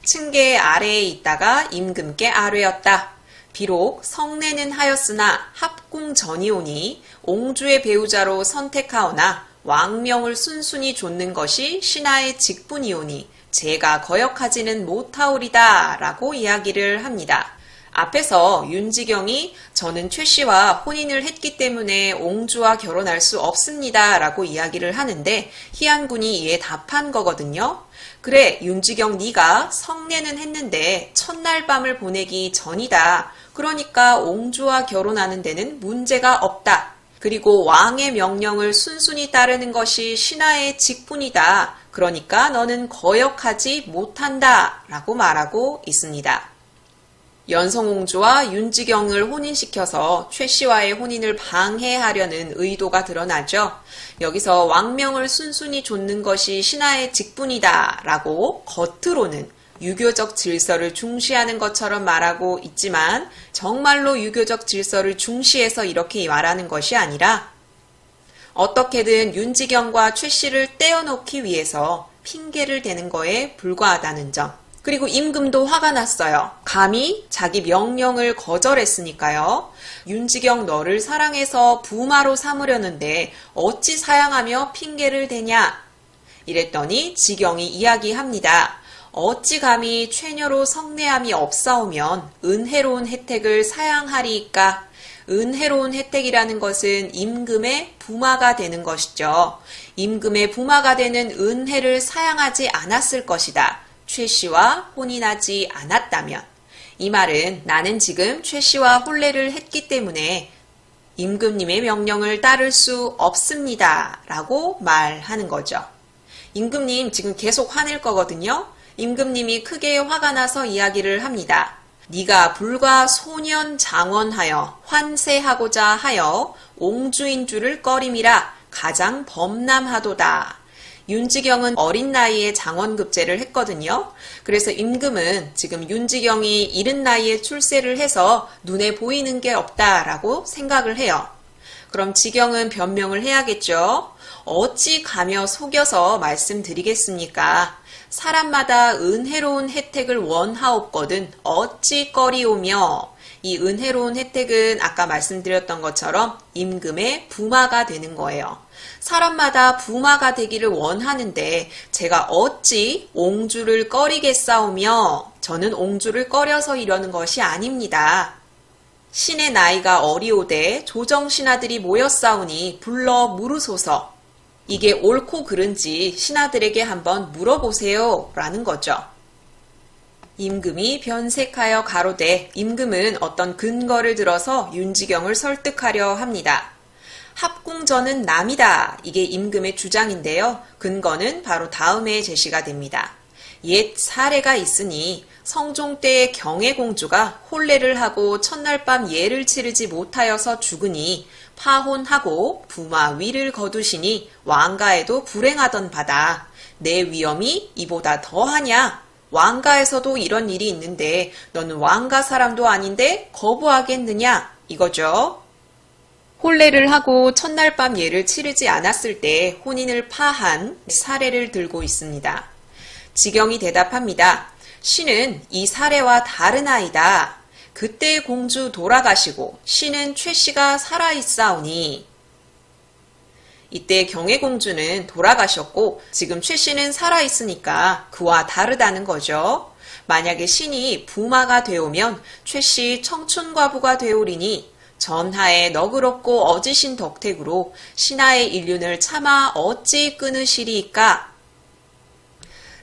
층계 아래에 있다가 임금께 아뢰었다. 비록 성내는 하였으나 합궁전이오니 옹주의 배우자로 선택하오나 왕명을 순순히 좇는 것이 신하의 직분이오니 제가 거역하지는 못하오리다 라고 이야기를 합니다. 앞에서 윤지경이 저는 최 씨와 혼인을 했기 때문에 옹주와 결혼할 수 없습니다 라고 이야기를 하는데 희안군이 이에 답한 거거든요. 그래, 윤지경 네가 성례는 했는데 첫날 밤을 보내기 전이다. 그러니까 옹주와 결혼하는 데는 문제가 없다. 그리고 왕의 명령을 순순히 따르는 것이 신하의 직분이다. 그러니까 너는 거역하지 못한다 라고 말하고 있습니다. 연성옹주와 윤지경을 혼인시켜서 최 씨와의 혼인을 방해하려는 의도가 드러나죠. 여기서 왕명을 순순히 좇는 것이 신하의 직분이다 라고 겉으로는 유교적 질서를 중시하는 것처럼 말하고 있지만 정말로 유교적 질서를 중시해서 이렇게 말하는 것이 아니라 어떻게든 윤지경과 최 씨를 떼어놓기 위해서 핑계를 대는 거에 불과하다는 점. 그리고 임금도 화가 났어요. 감히 자기 명령을 거절했으니까요. 윤지경 너를 사랑해서 부마로 삼으려는데 어찌 사양하며 핑계를 대냐? 이랬더니 지경이 이야기합니다. 어찌 감히 최녀로 성례함이 없사오면 은혜로운 혜택을 사양하리이까? 은혜로운 혜택이라는 것은 임금의 부마가 되는 것이죠. 임금의 부마가 되는 은혜를 사양하지 않았을 것이다. 최 씨와 혼인하지 않았다면. 이 말은 나는 지금 최 씨와 혼례를 했기 때문에 임금님의 명령을 따를 수 없습니다. 라고 말하는 거죠. 임금님 지금 계속 화낼 거거든요. 임금님이 크게 화가 나서 이야기를 합니다. 네가 불과 소년 장원하여 환세하고자 하여 옹주인 줄을 꺼림이라 가장 범람하도다. 윤지경은 어린 나이에 장원급제를 했거든요. 그래서 임금은 지금 윤지경이 이른 나이에 출세를 해서 눈에 보이는 게 없다라고 생각을 해요. 그럼 지경은 변명을 해야겠죠. 어찌 가며 속여서 말씀드리겠습니까? 사람마다 은혜로운 혜택을 원하옵거든 어찌 꺼리오며. 이 은혜로운 혜택은 아까 말씀드렸던 것처럼 임금의 부마가 되는 거예요. 사람마다 부마가 되기를 원하는데 제가 어찌 옹주를 꺼리겠사오며. 저는 옹주를 꺼려서 이러는 것이 아닙니다. 신의 나이가 어리오되 조정신하들이 모였사오니 불러 물으소서. 이게 옳고 그른지 신하들에게 한번 물어보세요 라는 거죠. 임금이 변색하여 가로되 임금은 어떤 근거를 들어서 윤지경을 설득하려 합니다. 합궁전은 남이다. 이게 임금의 주장인데요. 근거는 바로 다음에 제시가 됩니다. 옛 사례가 있으니 성종 때의 경혜공주가 혼례를 하고 첫날 밤 예를 치르지 못하여서 죽으니 파혼하고 부마 위를 거두시니 왕가에도 불행하던 바다. 내 위엄이 이보다 더하냐? 왕가에서도 이런 일이 있는데 너는 왕가 사람도 아닌데 거부하겠느냐? 이거죠. 혼례를 하고 첫날 밤 예를 치르지 않았을 때 혼인을 파한 사례를 들고 있습니다. 지경이 대답합니다. 신은 이 사례와 다르나이다. 그때 공주 돌아가시고 신은 최 씨가 살아있사오니. 이때 경혜공주는 돌아가셨고 지금 최 씨는 살아있으니까 그와 다르다는 거죠. 만약에 신이 부마가 되오면 최 씨 청춘과부가 되오리니 전하의 너그럽고 어지신 덕택으로 신하의 인륜을 차마 어찌 끊으시리이까.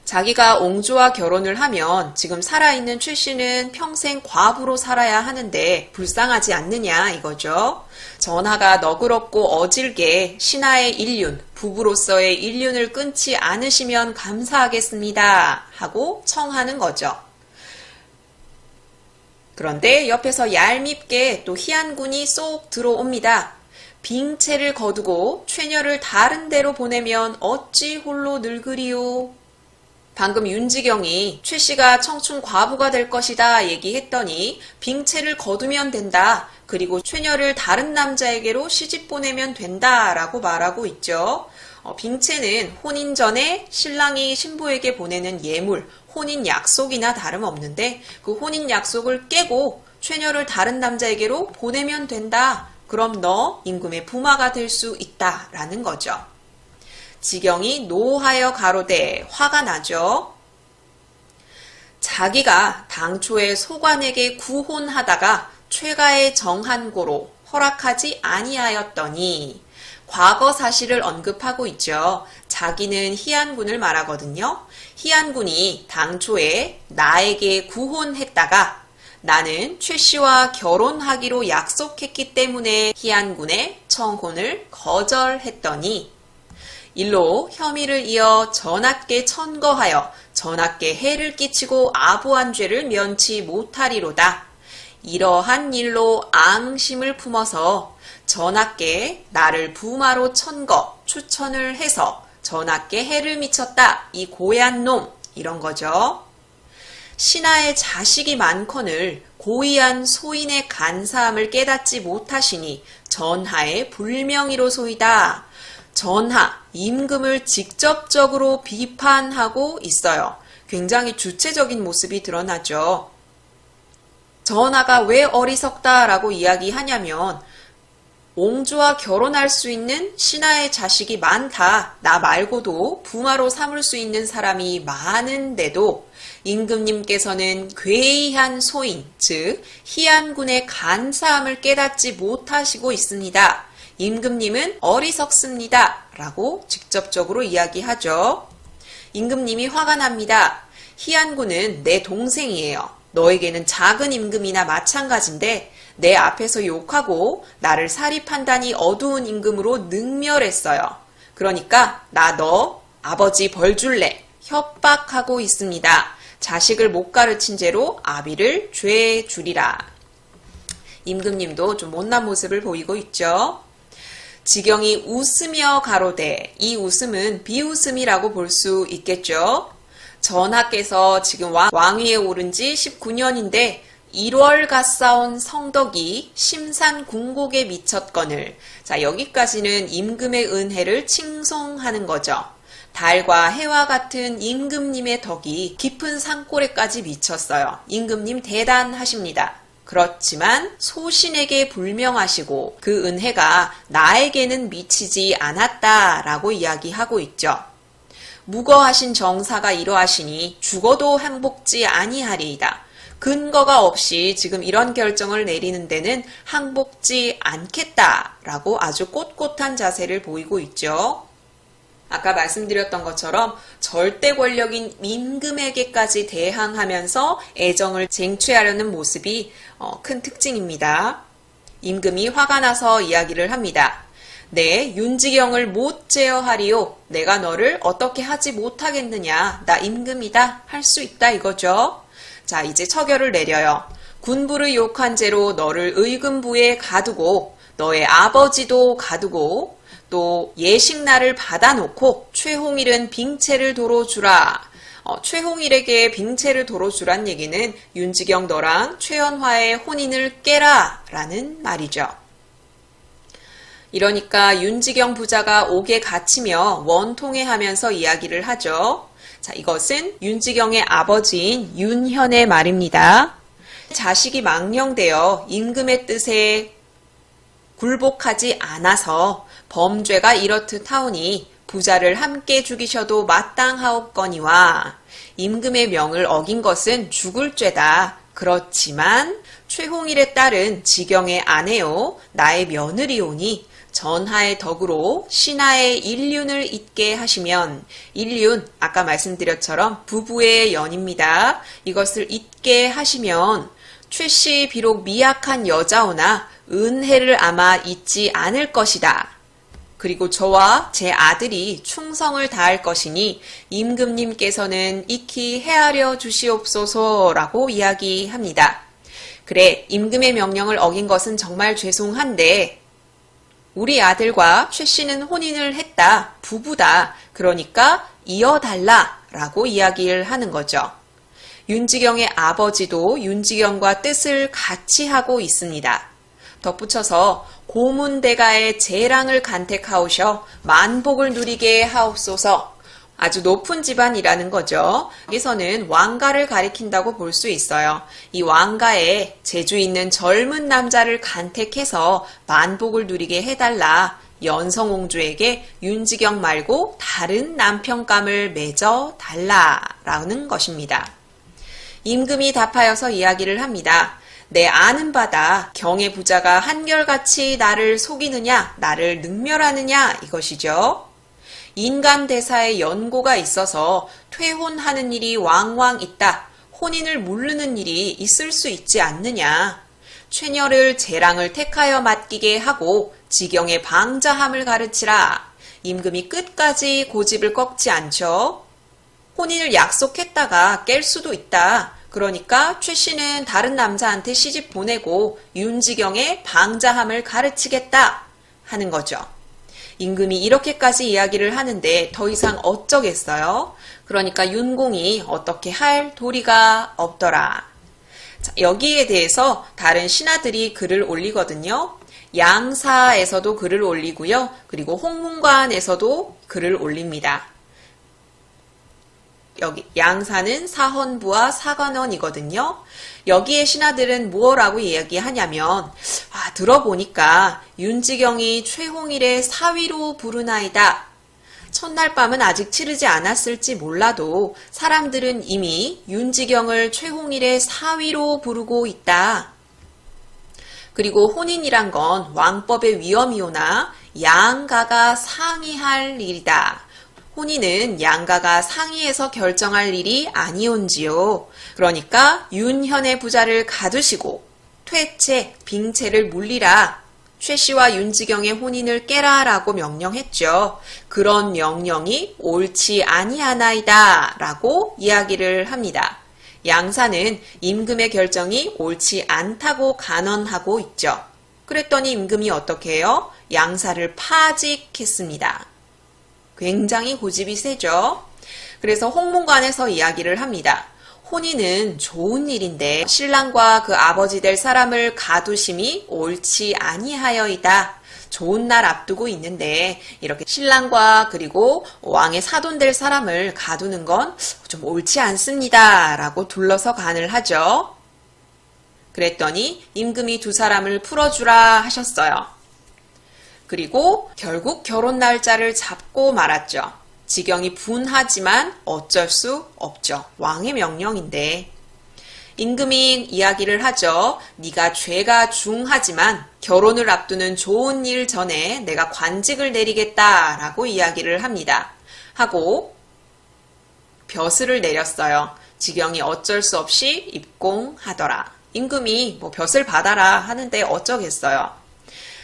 자기가 옹주와 결혼을 하면 지금 살아있는 최 씨는 평생 과부로 살아야 하는데 불쌍하지 않느냐 이거죠. 전하가 너그럽고 어질게 신하의 일륜, 부부로서의 일륜을 끊지 않으시면 감사하겠습니다 하고 청하는 거죠. 그런데 옆에서 얄밉게 또 희안군이 쏙 들어옵니다. 빙체를 거두고 최녀를 다른 데로 보내면 어찌 홀로 늙으리요. 방금 윤지경이 최 씨가 청춘 과부가 될 것이다 얘기했더니 빙체를 거두면 된다. 그리고 최녀를 다른 남자에게로 시집 보내면 된다 라고 말하고 있죠. 빙체는 혼인 전에 신랑이 신부에게 보내는 예물, 혼인 약속이나 다름없는데 그 혼인 약속을 깨고 최녀를 다른 남자에게로 보내면 된다. 그럼 너 임금의 부마가 될 수 있다 라는 거죠. 지경이 노하여 가로되 화가 나죠. 자기가 당초에 소관에게 구혼하다가 최가의 정한고로 허락하지 아니하였더니 과거 사실을 언급하고 있죠. 자기는 희안군을 말하거든요. 희안군이 당초에 나에게 구혼했다가 나는 최 씨와 결혼하기로 약속했기 때문에 희안군의 청혼을 거절했더니 일로 혐의를 이어 전하께 천거하여 전하께 해를 끼치고 아부한 죄를 면치 못하리로다. 이러한 일로 앙심을 품어서 전하께 나를 부마로 천거 추천을 해서 전하께 해를 미쳤다. 이 고얀 놈 이런 거죠. 신하의 자식이 많거늘 고의한 소인의 간사함을 깨닫지 못하시니 전하의 불명의로소이다. 전하, 임금을 직접적으로 비판하고 있어요. 굉장히 주체적인 모습이 드러나죠. 전하가 왜 어리석다라고 이야기하냐면 옹주와 결혼할 수 있는 신하의 자식이 많다. 나 말고도 부마로 삼을 수 있는 사람이 많은데도 임금님께서는 괴이한 소인, 즉 희안군의 간사함을 깨닫지 못하시고 있습니다. 임금님은 어리석습니다. 라고 직접적으로 이야기하죠. 임금님이 화가 납니다. 희안군은 내 동생이에요. 너에게는 작은 임금이나 마찬가지인데 내 앞에서 욕하고 나를 사립한다니 어두운 임금으로 능멸했어요. 그러니까 나 너 아버지 벌 줄래 협박하고 있습니다. 자식을 못 가르친 죄로 아비를 죄 주리라. 임금님도 좀 못난 모습을 보이고 있죠. 지경이 웃으며 가로되 이 웃음은 비웃음이라고 볼 수 있겠죠. 전하께서 지금 왕위에 오른 지 19년인데 1월 갓사온 성덕이 심산궁곡에 미쳤거늘. 자, 여기까지는 임금의 은혜를 칭송하는 거죠. 달과 해와 같은 임금님의 덕이 깊은 산골에까지 미쳤어요. 임금님 대단하십니다. 그렇지만 소신에게 불명하시고 그 은혜가 나에게는 미치지 않았다라고 이야기하고 있죠. 무거하신 정사가 이러하시니 죽어도 항복지 아니하리이다. 근거가 없이 지금 이런 결정을 내리는 데는 항복지 않겠다라고 아주 꼿꼿한 자세를 보이고 있죠. 아까 말씀드렸던 것처럼 절대 권력인 임금에게까지 대항하면서 애정을 쟁취하려는 모습이 큰 특징입니다. 임금이 화가 나서 이야기를 합니다. 네, 윤지경을 못 제어하리요. 내가 너를 어떻게 하지 못하겠느냐. 나 임금이다. 할 수 있다 이거죠. 자, 이제 처결을 내려요. 군부를 욕한 죄로 너를 의금부에 가두고 너의 아버지도 가두고 또 예식날을 받아놓고 최홍일은 빙체를 도로 주라. 최홍일에게 빙체를 도로 주란 얘기는 윤지경 너랑 최연화의 혼인을 깨라 라는 말이죠. 이러니까 윤지경 부자가 옥에 갇히며 원통해하면서 이야기를 하죠. 자, 이것은 윤지경의 아버지인 윤현의 말입니다. 자식이 망령되어 임금의 뜻에 굴복하지 않아서 범죄가 이렇듯 하오니 부자를 함께 죽이셔도 마땅하옵거니와 임금의 명을 어긴 것은 죽을 죄다. 그렇지만 최홍일의 딸은 지경의 아내요 나의 며느리오니 전하의 덕으로 신하의 일륜을 잇게 하시면, 일륜 아까 말씀드렸처럼 부부의 연입니다. 이것을 잇게 하시면 최씨 비록 미약한 여자오나 은혜를 아마 잊지 않을 것이다. 그리고 저와 제 아들이 충성을 다할 것이니 임금님께서는 익히 헤아려 주시옵소서라고 이야기합니다. 그래, 임금의 명령을 어긴 것은 정말 죄송한데 우리 아들과 최 씨는 혼인을 했다. 부부다. 그러니까 이어달라 라고 이야기를 하는 거죠. 윤지경의 아버지도 윤지경과 뜻을 같이 하고 있습니다. 덧붙여서 고문대가의 재랑을 간택하오셔 만복을 누리게 하옵소서. 아주 높은 집안이라는 거죠. 여기서는 왕가를 가리킨다고 볼 수 있어요. 이 왕가에 재주 있는 젊은 남자를 간택해서 만복을 누리게 해달라. 연성옹주에게 윤지경 말고 다른 남편감을 맺어 달라라는 것입니다. 임금이 답하여서 이야기를 합니다. 내 아는 바다 경의 부자가 한결같이 나를 속이느냐 나를 능멸하느냐 이것이죠. 인감대사의 연고가 있어서 퇴혼하는 일이 왕왕 있다. 혼인을 모르는 일이 있을 수 있지 않느냐. 최녀를 재랑을 택하여 맡기게 하고 지경의 방자함을 가르치라. 임금이 끝까지 고집을 꺾지 않죠. 혼인을 약속했다가 깰 수도 있다. 그러니까 최 씨는 다른 남자한테 시집 보내고 윤지경의 방자함을 가르치겠다 하는 거죠. 임금이 이렇게까지 이야기를 하는데 더 이상 어쩌겠어요? 그러니까 윤공이 어떻게 할 도리가 없더라. 자, 여기에 대해서 다른 신하들이 글을 올리거든요. 양사에서도 글을 올리고요. 그리고 홍문관에서도 글을 올립니다. 여기 양사는 사헌부와 사관원이거든요. 여기에 신하들은 무엇라고 이야기하냐면 들어보니까 윤지경이 최홍일의 사위로 부르나이다. 첫날 밤은 아직 치르지 않았을지 몰라도 사람들은 이미 윤지경을 최홍일의 사위로 부르고 있다. 그리고 혼인이란 건 왕법의 위엄이오나 양가가 상의할 일이다. 혼인은 양가가 상의해서 결정할 일이 아니온지요. 그러니까 윤현의 부자를 가두시고 퇴채, 빙채를 물리라. 최 씨와 윤지경의 혼인을 깨라라고 명령했죠. 그런 명령이 옳지 아니하나이다 라고 이야기를 합니다. 양사는 임금의 결정이 옳지 않다고 간언하고 있죠. 그랬더니 임금이 어떻게 해요? 양사를 파직했습니다. 굉장히 고집이 세죠. 그래서 홍문관에서 이야기를 합니다. 혼인은 좋은 일인데 신랑과 그 아버지 될 사람을 가두심이 옳지 아니하여이다. 좋은 날 앞두고 있는데 이렇게 신랑과 그리고 왕의 사돈 될 사람을 가두는 건 좀 옳지 않습니다. 라고 둘러서 간을 하죠. 그랬더니 임금이 두 사람을 풀어주라 하셨어요. 그리고 결국 결혼 날짜를 잡고 말았죠. 지경이 분하지만 어쩔 수 없죠. 왕의 명령인데. 임금이 이야기를 하죠. 네가 죄가 중하지만 결혼을 앞두는 좋은 일 전에 내가 관직을 내리겠다라고 이야기를 합니다. 하고 벼슬을 내렸어요. 지경이 어쩔 수 없이 입공하더라. 임금이 벼슬 받아라 하는데 어쩌겠어요.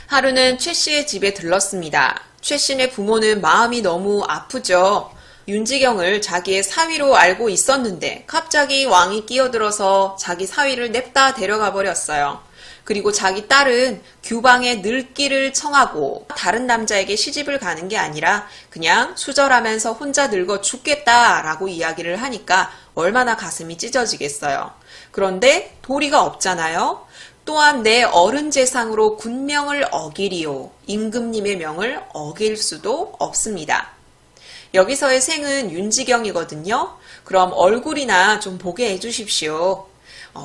하루는 최 씨의 집에 들렀습니다. 최 씨네 부모는 마음이 너무 아프죠. 윤지경을 자기의 사위로 알고 있었는데 갑자기 왕이 끼어들어서 자기 사위를 냅다 데려가 버렸어요. 그리고 자기 딸은 규방에 늙기를 청하고 다른 남자에게 시집을 가는 게 아니라 그냥 수절하면서 혼자 늙어 죽겠다라고 이야기를 하니까 얼마나 가슴이 찢어지겠어요. 그런데 도리가 없잖아요. 또한 내 어른 재상으로 군명을 어기리오. 임금님의 명을 어길 수도 없습니다. 여기서의 생은 윤지경이거든요. 그럼 얼굴이나 좀 보게 해주십시오.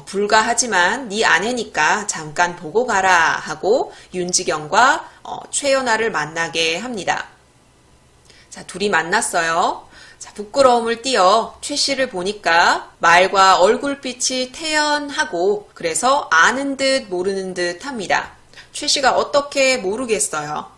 불가하지만 네 아내니까 잠깐 보고 가라 하고 윤지경과 최연아를 만나게 합니다. 자, 둘이 만났어요. 자, 부끄러움을 띄어 최 씨를 보니까 말과 얼굴빛이 태연하고 그래서 아는 듯 모르는 듯 합니다. 최 씨가 어떻게 모르겠어요.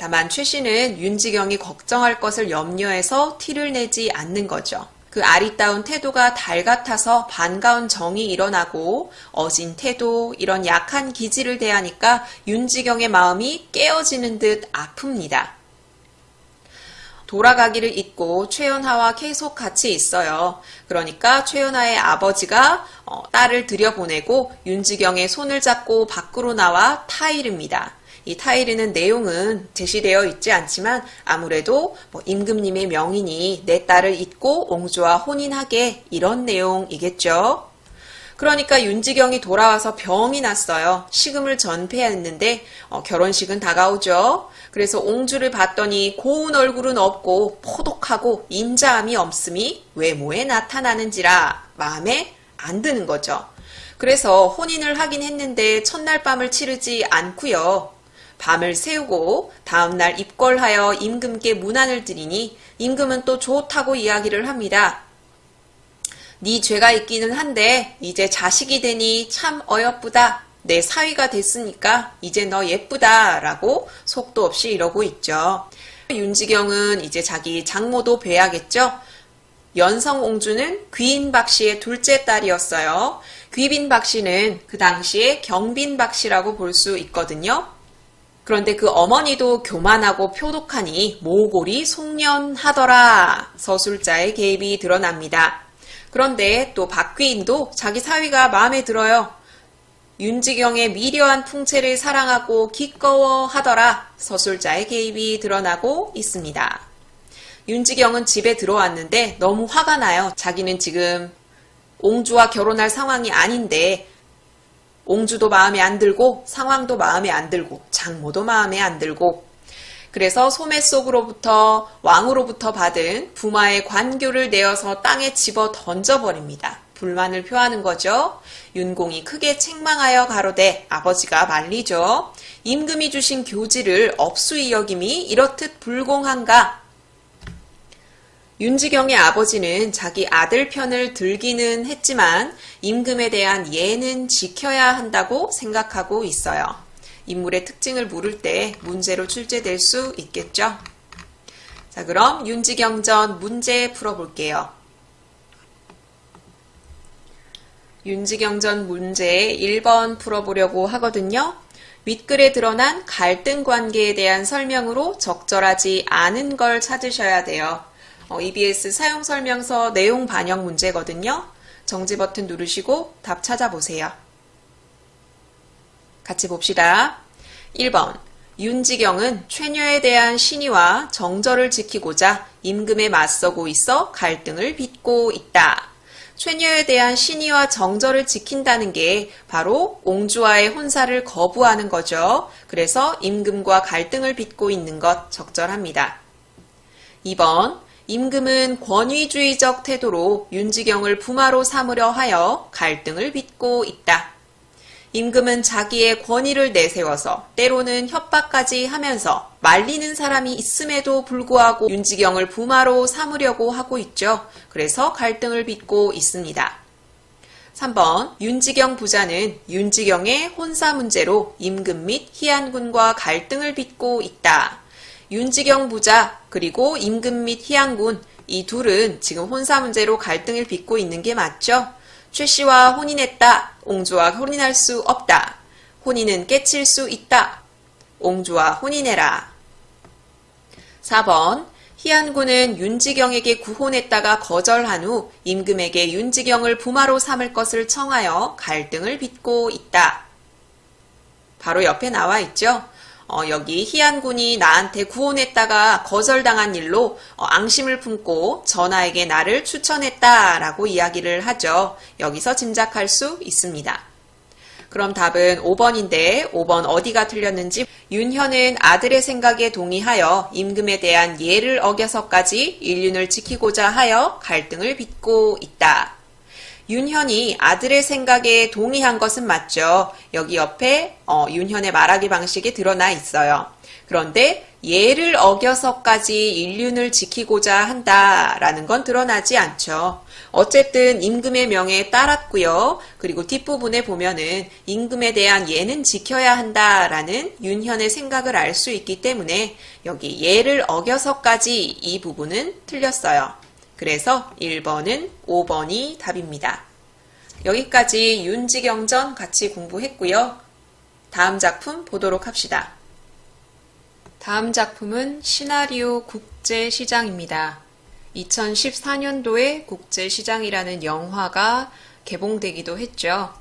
다만 최 씨는 윤지경이 걱정할 것을 염려해서 티를 내지 않는 거죠. 그 아리따운 태도가 달 같아서 반가운 정이 일어나고 어진 태도, 이런 약한 기질을 대하니까 윤지경의 마음이 깨어지는 듯 아픕니다. 돌아가기를 잊고 최연하와 계속 같이 있어요. 그러니까 최연하의 아버지가 딸을 들여보내고 윤지경의 손을 잡고 밖으로 나와 타이릅니다. 이 타이르는 내용은 제시되어 있지 않지만 아무래도 임금님의 명이니 내 딸을 잊고 옹주와 혼인하게, 이런 내용이겠죠. 그러니까 윤지경이 돌아와서 병이 났어요. 식음을 전폐했는데 결혼식은 다가오죠. 그래서 옹주를 봤더니 고운 얼굴은 없고 포독하고 인자함이 없음이 외모에 나타나는지라 마음에 안 드는 거죠. 그래서 혼인을 하긴 했는데 첫날 밤을 치르지 않고요. 밤을 새우고 다음날 입궐하여 임금께 문안을 드리니 임금은 또 좋다고 이야기를 합니다. 네 죄가 있기는 한데 이제 자식이 되니 참 어여쁘다. 내 사위가 됐으니까 이제 너 예쁘다 라고 속도 없이 이러고 있죠. 윤지경은 이제 자기 장모도 뵈야겠죠. 연성옹주는 귀인 박씨의 둘째 딸이었어요. 귀빈 박씨는 그 당시에 경빈 박씨라고 볼 수 있거든요. 그런데 그 어머니도 교만하고 표독하니 모골이 송년하더라. 서술자의 개입이 드러납니다. 그런데 또 박귀인도 자기 사위가 마음에 들어요. 윤지경의 미려한 풍채를 사랑하고 기꺼워하더라. 서술자의 개입이 드러나고 있습니다. 윤지경은 집에 들어왔는데 너무 화가 나요. 자기는 지금 옹주와 결혼할 상황이 아닌데 옹주도 마음에 안 들고 상황도 마음에 안 들고 장모도 마음에 안 들고, 그래서 소매 속으로부터 왕으로부터 받은 부마의 관교를 내어서 땅에 집어 던져버립니다. 불만을 표하는 거죠. 윤공이 크게 책망하여 가로되, 아버지가 말리죠. 임금이 주신 교지를 업수히 여김이 이렇듯 불공한가. 윤지경의 아버지는 자기 아들 편을 들기는 했지만 임금에 대한 예는 지켜야 한다고 생각하고 있어요. 인물의 특징을 물을 때 문제로 출제될 수 있겠죠. 자, 그럼 윤지경전 문제 풀어볼게요. 윤지경전 문제 1번 풀어보려고 하거든요. 윗글에 드러난 갈등 관계에 대한 설명으로 적절하지 않은 걸 찾으셔야 돼요. EBS 사용설명서 내용 반영 문제거든요. 정지 버튼 누르시고 답 찾아보세요. 같이 봅시다. 1번. 윤지경은 최녀에 대한 신의와 정절을 지키고자 임금에 맞서고 있어 갈등을 빚고 있다. 최녀에 대한 신의와 정절을 지킨다는 게 바로 옹주와의 혼사를 거부하는 거죠. 그래서 임금과 갈등을 빚고 있는 것 적절합니다. 2번. 임금은 권위주의적 태도로 윤지경을 부마로 삼으려 하여 갈등을 빚고 있다. 임금은 자기의 권위를 내세워서 때로는 협박까지 하면서 말리는 사람이 있음에도 불구하고 윤지경을 부마로 삼으려고 하고 있죠. 그래서 갈등을 빚고 있습니다. 3번. 윤지경 부자는 윤지경의 혼사 문제로 임금 및 희안군과 갈등을 빚고 있다. 윤지경 부자 그리고 임금 및 희양군, 이 둘은 지금 혼사 문제로 갈등을 빚고 있는 게 맞죠? 최 씨와 혼인했다. 옹주와 혼인할 수 없다. 혼인은 깨칠 수 있다. 옹주와 혼인해라. 4번. 희안군은 윤지경에게 구혼했다가 거절한 후 임금에게 윤지경을 부마로 삼을 것을 청하여 갈등을 빚고 있다. 바로 옆에 나와 있죠? 여기 희안군이 나한테 구혼했다가 거절당한 일로 앙심을 품고 전하에게 나를 추천했다라고 이야기를 하죠. 여기서 짐작할 수 있습니다. 그럼 답은 5번인데 5번 어디가 틀렸는지, 윤현은 아들의 생각에 동의하여 임금에 대한 예를 어겨서까지 일륜을 지키고자 하여 갈등을 빚고 있다. 윤현이 아들의 생각에 동의한 것은 맞죠. 여기 옆에 윤현의 말하기 방식이 드러나 있어요. 그런데 예를 어겨서까지 인륜을 지키고자 한다라는 건 드러나지 않죠. 어쨌든 임금의 명에 따랐고요. 그리고 뒷부분에 보면은 임금에 대한 예는 지켜야 한다라는 윤현의 생각을 알 수 있기 때문에 여기 예를 어겨서까지 이 부분은 틀렸어요. 그래서 1번은 5번이 답입니다. 여기까지 윤지경전 같이 공부했고요. 다음 작품 보도록 합시다. 다음 작품은 시나리오 국제시장입니다. 2014년도에 국제시장이라는 영화가 개봉되기도 했죠.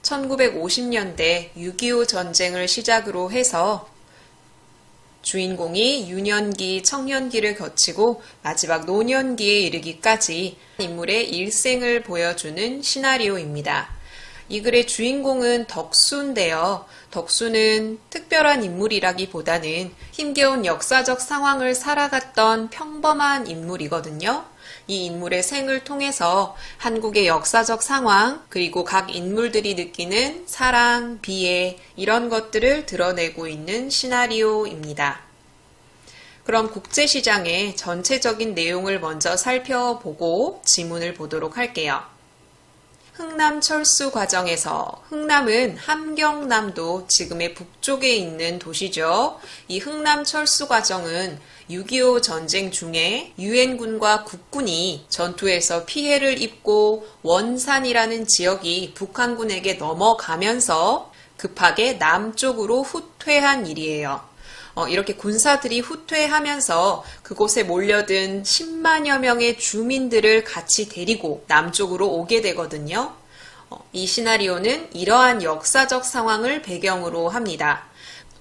1950년대 6.25 전쟁을 시작으로 해서 주인공이 유년기, 청년기를 거치고 마지막 노년기에 이르기까지 인물의 일생을 보여주는 시나리오입니다. 이 글의 주인공은 덕수인데요. 덕수는 특별한 인물이라기보다는 힘겨운 역사적 상황을 살아갔던 평범한 인물이거든요. 이 인물의 생을 통해서 한국의 역사적 상황, 그리고 각 인물들이 느끼는 사랑, 비애, 이런 것들을 드러내고 있는 시나리오입니다. 그럼 국제시장의 전체적인 내용을 먼저 살펴보고 지문을 보도록 할게요. 흥남 철수 과정에서, 흥남은 함경남도 지금의 북쪽에 있는 도시죠. 이 흥남 철수 과정은 6.25 전쟁 중에 유엔군과 국군이 전투에서 피해를 입고 원산이라는 지역이 북한군에게 넘어가면서 급하게 남쪽으로 후퇴한 일이에요. 이렇게 군사들이 후퇴하면서 그곳에 몰려든 10만여 명의 주민들을 같이 데리고 남쪽으로 오게 되거든요. 이 시나리오는 이러한 역사적 상황을 배경으로 합니다.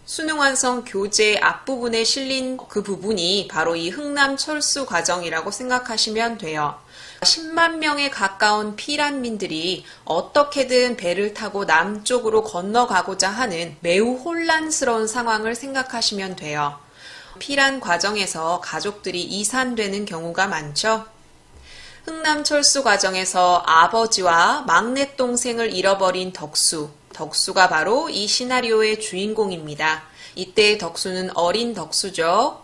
수능완성 교재 앞부분에 실린 그 부분이 바로 이 흥남 철수 과정이라고 생각하시면 돼요. 10만 명에 가까운 피란민들이 어떻게든 배를 타고 남쪽으로 건너가고자 하는 매우 혼란스러운 상황을 생각하시면 돼요. 피란 과정에서 가족들이 이산되는 경우가 많죠. 흥남 철수 과정에서 아버지와 막내 동생을 잃어버린 덕수가 바로 이 시나리오의 주인공입니다. 이때 덕수는 어린 덕수죠.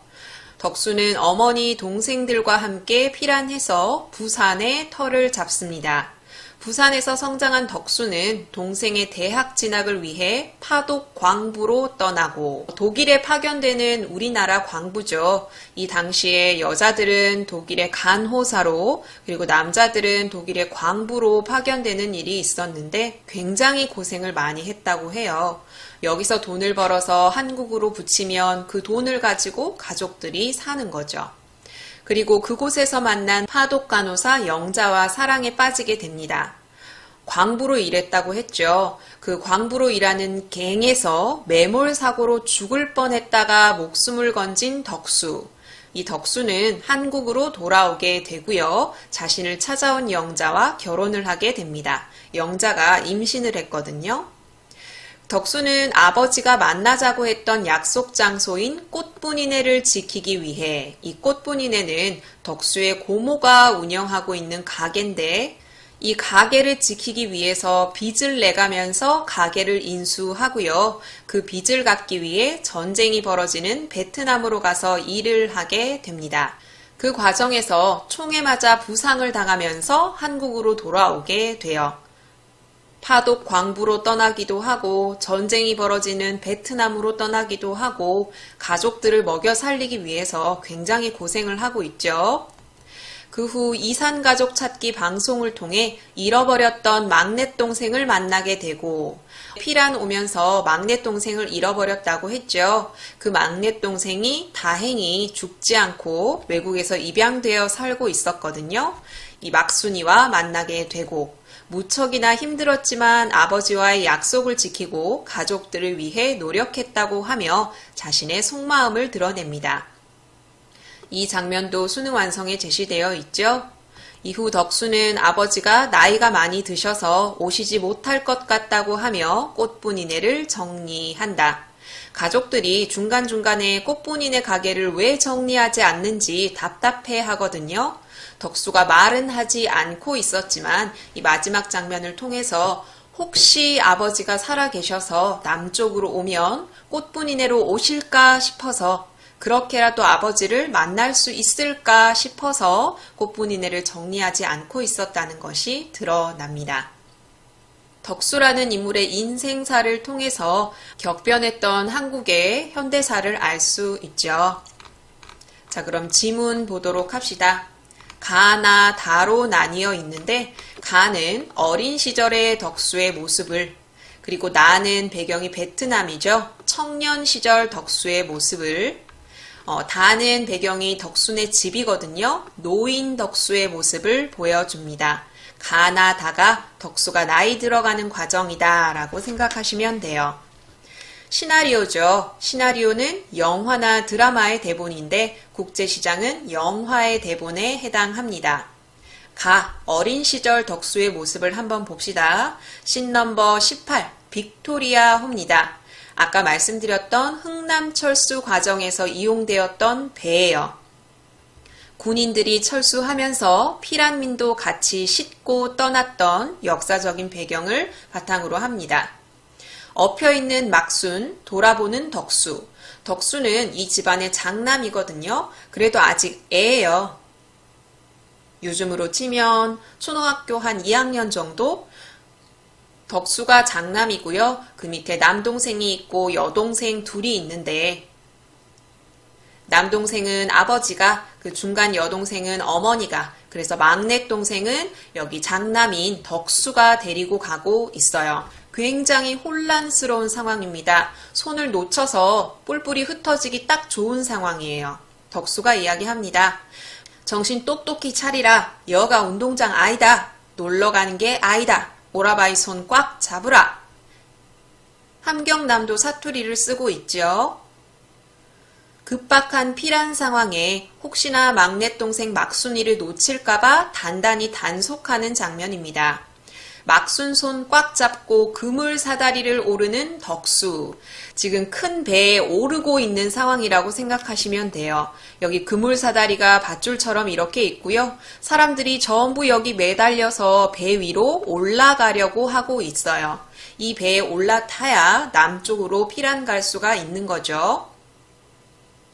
덕수는 어머니 동생들과 함께 피란해서 부산에 터를 잡습니다. 부산에서 성장한 덕수는 동생의 대학 진학을 위해 파독 광부로 떠나고 독일에 파견되는 우리나라 광부죠. 이 당시에 여자들은 독일의 간호사로 그리고 남자들은 독일의 광부로 파견되는 일이 있었는데 굉장히 고생을 많이 했다고 해요. 여기서 돈을 벌어서 한국으로 붙이면 그 돈을 가지고 가족들이 사는 거죠. 그리고 그곳에서 만난 파독 간호사 영자와 사랑에 빠지게 됩니다. 광부로 일했다고 했죠. 그 광부로 일하는 갱에서 매몰 사고로 죽을 뻔했다가 목숨을 건진 덕수. 이 덕수는 한국으로 돌아오게 되고요. 자신을 찾아온 영자와 결혼을 하게 됩니다. 영자가 임신을 했거든요. 덕수는 아버지가 만나자고 했던 약속 장소인 꽃분이네를 지키기 위해 이 꽃분이네는 덕수의 고모가 운영하고 있는 가게인데 이 가게를 지키기 위해서 빚을 내가면서 가게를 인수하고요. 그 빚을 갚기 위해 전쟁이 벌어지는 베트남으로 가서 일을 하게 됩니다. 그 과정에서 총에 맞아 부상을 당하면서 한국으로 돌아오게 돼요. 파독 광부로 떠나기도 하고 전쟁이 벌어지는 베트남으로 떠나기도 하고 가족들을 먹여 살리기 위해서 굉장히 고생을 하고 있죠. 그 후 이산가족 찾기 방송을 통해 잃어버렸던 막내 동생을 만나게 되고 피란 오면서 막내 동생을 잃어버렸다고 했죠. 그 막내 동생이 다행히 죽지 않고 외국에서 입양되어 살고 있었거든요. 이 막순이와 만나게 되고 무척이나 힘들었지만 아버지와의 약속을 지키고 가족들을 위해 노력했다고 하며 자신의 속마음을 드러냅니다. 이 장면도 수능 완성에 제시되어 있죠. 이후 덕수는 아버지가 나이가 많이 드셔서 오시지 못할 것 같다고 하며 꽃분이네를 정리한다. 가족들이 중간중간에 꽃분이네 가게를 왜 정리하지 않는지 답답해 하거든요. 덕수가 말은 하지 않고 있었지만 이 마지막 장면을 통해서 혹시 아버지가 살아계셔서 남쪽으로 오면 꽃분이네로 오실까 싶어서 그렇게라도 아버지를 만날 수 있을까 싶어서 꽃분이네를 정리하지 않고 있었다는 것이 드러납니다. 덕수라는 인물의 인생사를 통해서 격변했던 한국의 현대사를 알 수 있죠. 자, 그럼 지문 보도록 합시다. 가나 다로 나뉘어 있는데 가는 어린 시절의 덕수의 모습을, 그리고 나는 배경이 베트남이죠. 청년 시절 덕수의 모습을, 다는 배경이 덕수네 집이거든요. 노인 덕수의 모습을 보여줍니다. 가나 다가 덕수가 나이 들어가는 과정이다 라고 생각하시면 돼요. 시나리오죠. 시나리오는 영화나 드라마의 대본인데 국제시장은 영화의 대본에 해당합니다. 어린 시절 덕수의 모습을 한번 봅시다. 씬 넘버 18, 빅토리아 호입니다. 아까 말씀드렸던 흥남철수 과정에서 이용되었던 배예요. 군인들이 철수하면서 피란민도 같이 싣고 떠났던 역사적인 배경을 바탕으로 합니다. 엎혀있는 막순, 돌아보는 덕수. 덕수는 이 집안의 장남이거든요. 그래도 아직 애예요. 요즘으로 치면 초등학교 한 2학년 정도? 덕수가 장남이고요. 그 밑에 남동생이 있고 여동생 둘이 있는데 남동생은 아버지가, 그 중간 여동생은 어머니가, 그래서 막내 동생은 여기 장남인 덕수가 데리고 가고 있어요. 굉장히 혼란스러운 상황입니다. 손을 놓쳐서 뿔뿔이 흩어지기 딱 좋은 상황이에요. 덕수가 이야기합니다. 정신 똑똑히 차리라. 여가 운동장 아니다. 놀러 가는 게 아니다. 오라바이 손 꽉 잡으라. 함경남도 사투리를 쓰고 있죠. 급박한 피란 상황에 혹시나 막내 동생 막순이를 놓칠까봐 단단히 단속하는 장면입니다. 막순 손 꽉 잡고 그물 사다리를 오르는 덕수. 지금 큰 배에 오르고 있는 상황이라고 생각하시면 돼요. 여기 그물 사다리가 밧줄처럼 이렇게 있고요. 사람들이 전부 여기 매달려서 배 위로 올라가려고 하고 있어요. 이 배에 올라타야 남쪽으로 피란 갈 수가 있는 거죠.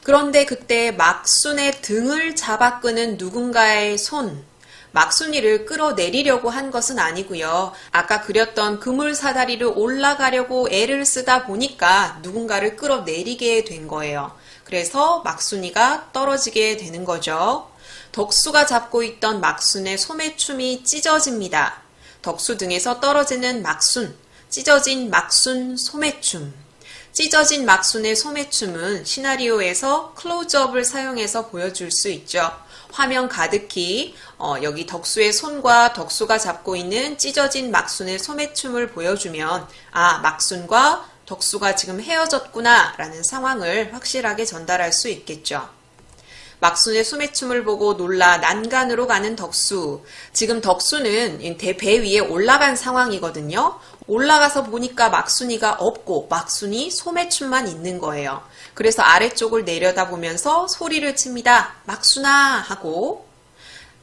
그런데 그때 막순의 등을 잡아 끄는 누군가의 손, 막순이를 끌어내리려고 한 것은 아니고요. 아까 그렸던 그물 사다리를 올라가려고 애를 쓰다 보니까 누군가를 끌어내리게 된 거예요. 그래서 막순이가 떨어지게 되는 거죠. 덕수가 잡고 있던 막순의 소매춤이 찢어집니다. 덕수 등에서 떨어지는 막순, 찢어진 막순 소매춤. 찢어진 막순의 소매춤은 시나리오에서 클로즈업을 사용해서 보여줄 수 있죠. 화면 가득히 여기 덕수의 손과 덕수가 잡고 있는 찢어진 막순의 소매춤을 보여주면 막순과 덕수가 지금 헤어졌구나 라는 상황을 확실하게 전달할 수 있겠죠. 막순의 소매춤을 보고 놀라 난간으로 가는 덕수. 지금 덕수는 배 위에 올라간 상황이거든요. 올라가서 보니까 막순이가 없고 막순이 소매춤만 있는 거예요. 그래서 아래쪽을 내려다보면서 소리를 칩니다. 막순아 하고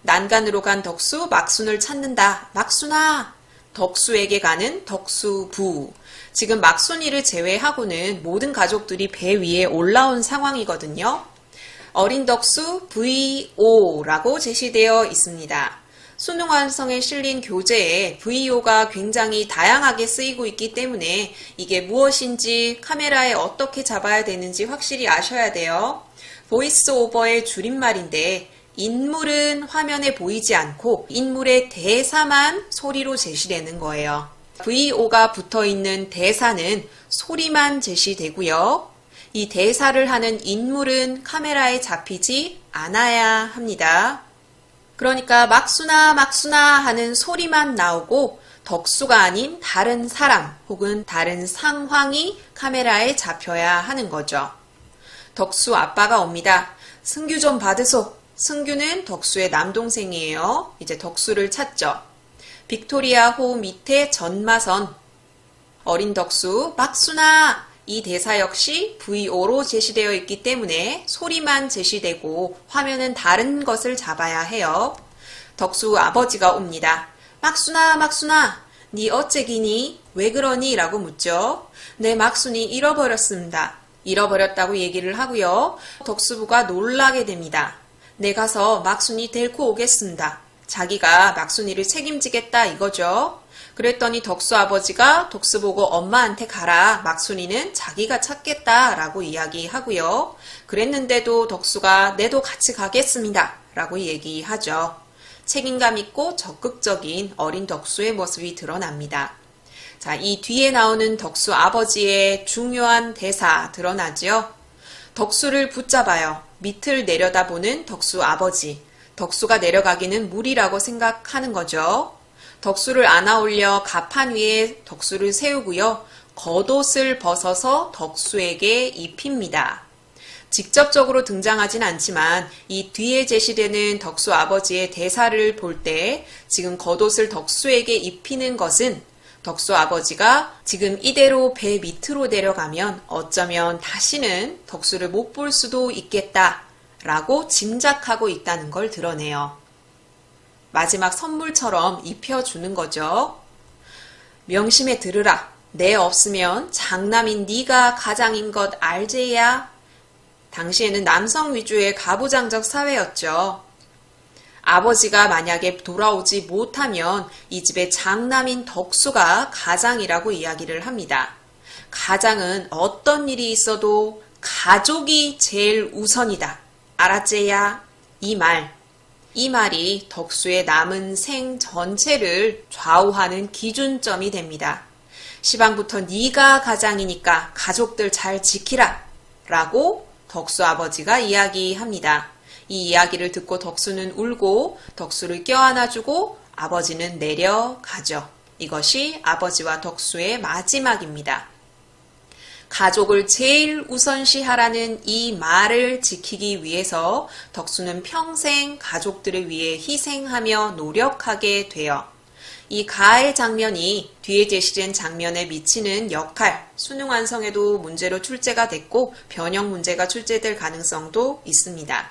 난간으로 간 덕수 막순을 찾는다. 막순아. 덕수에게 가는 덕수부. 지금 막순이를 제외하고는 모든 가족들이 배 위에 올라온 상황이거든요. 어린 덕수 VO라고 제시되어 있습니다. 수능 완성에 실린 교재에 VO가 굉장히 다양하게 쓰이고 있기 때문에 이게 무엇인지 카메라에 어떻게 잡아야 되는지 확실히 아셔야 돼요. 보이스 오버의 줄임말인데 인물은 화면에 보이지 않고 인물의 대사만 소리로 제시되는 거예요. VO가 붙어있는 대사는 소리만 제시되고요. 이 대사를 하는 인물은 카메라에 잡히지 않아야 합니다. 그러니까 막순아 막순아 하는 소리만 나오고 덕수가 아닌 다른 사람 혹은 다른 상황이 카메라에 잡혀야 하는 거죠. 덕수 아빠가 옵니다. 승규 좀 받으소. 승규는 덕수의 남동생이에요. 이제 덕수를 찾죠. 빅토리아 호 밑에 전마선. 어린 덕수 막순아 이 대사 역시 VO로 제시되어 있기 때문에 소리만 제시되고 화면은 다른 것을 잡아야 해요. 덕수 아버지가 옵니다. 막순아, 막순아, 네 어째기니? 왜 그러니? 라고 묻죠. 내 막순이 잃어버렸습니다. 잃어버렸다고 얘기를 하고요. 덕수부가 놀라게 됩니다. 내 가서 막순이 데리고 오겠습니다. 자기가 막순이를 책임지겠다 이거죠. 그랬더니 덕수 아버지가 덕수 보고 엄마한테 가라. 막순이는 자기가 찾겠다 라고 이야기하고요. 그랬는데도 덕수가 내도 같이 가겠습니다 라고 얘기하죠. 책임감 있고 적극적인 어린 덕수의 모습이 드러납니다. 자, 이 뒤에 나오는 덕수 아버지의 중요한 대사 드러나죠. 덕수를 붙잡아요. 밑을 내려다보는 덕수 아버지. 덕수가 내려가기는 무리라고 생각하는 거죠. 덕수를 안아올려 가판 위에 덕수를 세우고요. 겉옷을 벗어서 덕수에게 입힙니다. 직접적으로 등장하진 않지만 이 뒤에 제시되는 덕수 아버지의 대사를 볼 때 지금 겉옷을 덕수에게 입히는 것은 덕수 아버지가 지금 이대로 배 밑으로 내려가면 어쩌면 다시는 덕수를 못 볼 수도 있겠다라고 짐작하고 있다는 걸 드러내요. 마지막 선물처럼 입혀주는 거죠. 명심해 들으라. 내 없으면 장남인 네가 가장인 것 알제야. 당시에는 남성 위주의 가부장적 사회였죠. 아버지가 만약에 돌아오지 못하면 이 집의 장남인 덕수가 가장이라고 이야기를 합니다. 가장은 어떤 일이 있어도 가족이 제일 우선이다. 알았제야? 이 말이 덕수의 남은 생 전체를 좌우하는 기준점이 됩니다. 시방부터 네가 가장이니까 가족들 잘 지키라 라고 덕수 아버지가 이야기합니다. 이 이야기를 듣고 덕수는 울고 덕수를 껴안아주고 아버지는 내려가죠. 이것이 아버지와 덕수의 마지막입니다. 가족을 제일 우선시하라는 이 말을 지키기 위해서 덕수는 평생 가족들을 위해 희생하며 노력하게 돼요. 이 가을 장면이 뒤에 제시된 장면에 미치는 역할, 수능 완성에도 문제로 출제가 됐고 변형 문제가 출제될 가능성도 있습니다.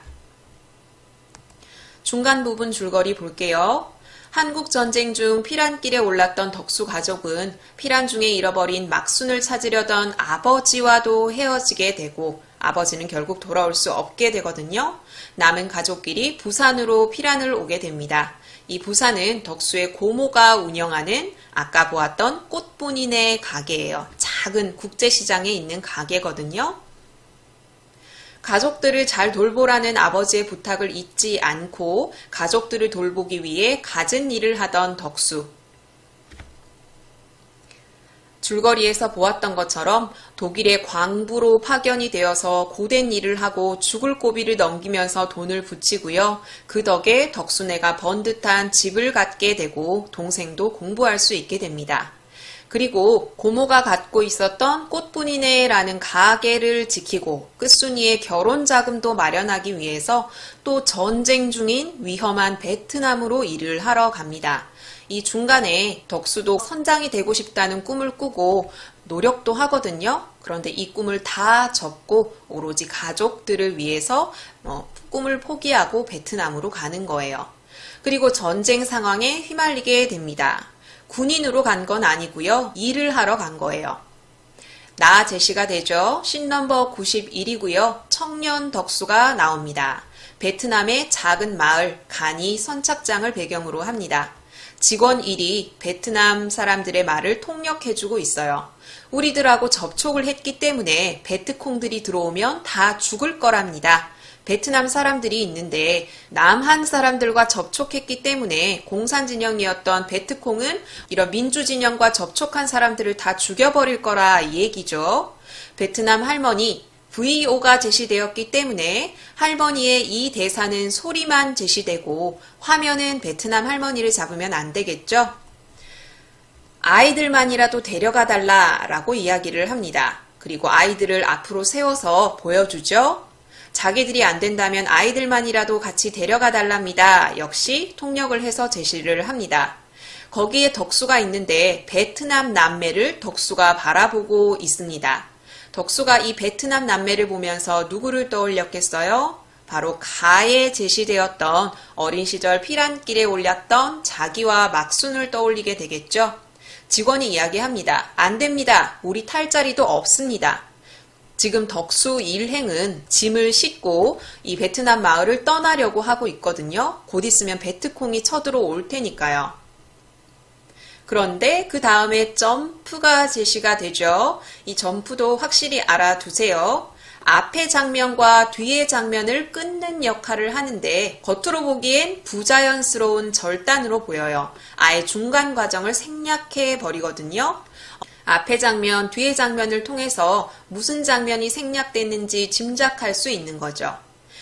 중간 부분 줄거리 볼게요. 한국 전쟁 중 피란길에 올랐던 덕수 가족은 피란 중에 잃어버린 막순을 찾으려던 아버지와도 헤어지게 되고 아버지는 결국 돌아올 수 없게 되거든요. 남은 가족끼리 부산으로 피란을 오게 됩니다. 이 부산은 덕수의 고모가 운영하는 아까 보았던 꽃분이네 가게예요. 작은 국제시장에 있는 가게거든요. 가족들을 잘 돌보라는 아버지의 부탁을 잊지 않고 가족들을 돌보기 위해 갖은 일을 하던 덕수. 줄거리에서 보았던 것처럼 독일의 광부로 파견이 되어서 고된 일을 하고 죽을 고비를 넘기면서 돈을 붙이고요. 그 덕에 덕수네가 번 듯한 집을 갖게 되고 동생도 공부할 수 있게 됩니다. 그리고 고모가 갖고 있었던 꽃분이네라는 가게를 지키고 끝순이의 결혼 자금도 마련하기 위해서 또 전쟁 중인 위험한 베트남으로 일을 하러 갑니다. 이 중간에 덕수도 선장이 되고 싶다는 꿈을 꾸고 노력도 하거든요. 그런데 이 꿈을 다 접고 오로지 가족들을 위해서 꿈을 포기하고 베트남으로 가는 거예요. 그리고 전쟁 상황에 휘말리게 됩니다. 군인으로 간 건 아니고요. 일을 하러 간 거예요. 나 제시가 되죠. 씬 넘버 91이고요. 청년 덕수가 나옵니다. 베트남의 작은 마을 가니 선착장을 배경으로 합니다. 직원 1이 베트남 사람들의 말을 통역해주고 있어요. 우리들하고 접촉을 했기 때문에 베트콩들이 들어오면 다 죽을 거랍니다. 베트남 사람들이 있는데 남한 사람들과 접촉했기 때문에 공산진영이었던 베트콩은 이런 민주진영과 접촉한 사람들을 다 죽여버릴 거라 이 얘기죠. 베트남 할머니 VO가 제시되었기 때문에 할머니의 이 대사는 소리만 제시되고 화면은 베트남 할머니를 잡으면 안 되겠죠. 아이들만이라도 데려가 달라라고 이야기를 합니다. 그리고 아이들을 앞으로 세워서 보여주죠. 자기들이 안 된다면 아이들만이라도 같이 데려가 달랍니다. 역시 통역을 해서 제시를 합니다. 거기에 덕수가 있는데 베트남 남매를 덕수가 바라보고 있습니다. 덕수가 이 베트남 남매를 보면서 누구를 떠올렸겠어요? 바로 가에 제시되었던 어린 시절 피란길에 올렸던 자기와 막순을 떠올리게 되겠죠. 직원이 이야기합니다. 안 됩니다. 우리 탈 자리도 없습니다. 지금 덕수 일행은 짐을 싣고 이 베트남 마을을 떠나려고 하고 있거든요. 곧 있으면 베트콩이 쳐들어올 테니까요. 그런데 그 다음에 점프가 제시가 되죠. 이 점프도 확실히 알아두세요. 앞의 장면과 뒤의 장면을 끊는 역할을 하는데 겉으로 보기엔 부자연스러운 절단으로 보여요. 아예 중간 과정을 생략해 버리거든요. 앞의 장면, 뒤의 장면을 통해서 무슨 장면이 생략됐는지 짐작할 수 있는 거죠.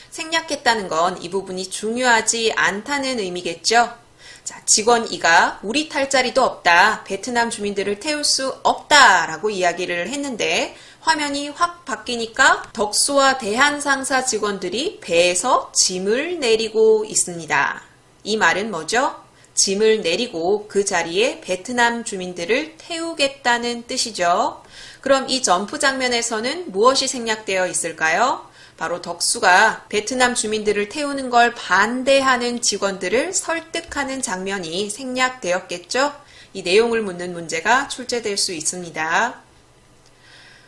생략했다는 건 이 부분이 중요하지 않다는 의미겠죠. 자, 직원 2가 우리 탈 자리도 없다. 베트남 주민들을 태울 수 없다. 라고 이야기를 했는데 화면이 확 바뀌니까 덕수와 대한상사 직원들이 배에서 짐을 내리고 있습니다. 이 말은 뭐죠? 짐을 내리고 그 자리에 베트남 주민들을 태우겠다는 뜻이죠. 그럼 이 점프 장면에서는 무엇이 생략되어 있을까요? 바로 덕수가 베트남 주민들을 태우는 걸 반대하는 직원들을 설득하는 장면이 생략되었겠죠? 이 내용을 묻는 문제가 출제될 수 있습니다.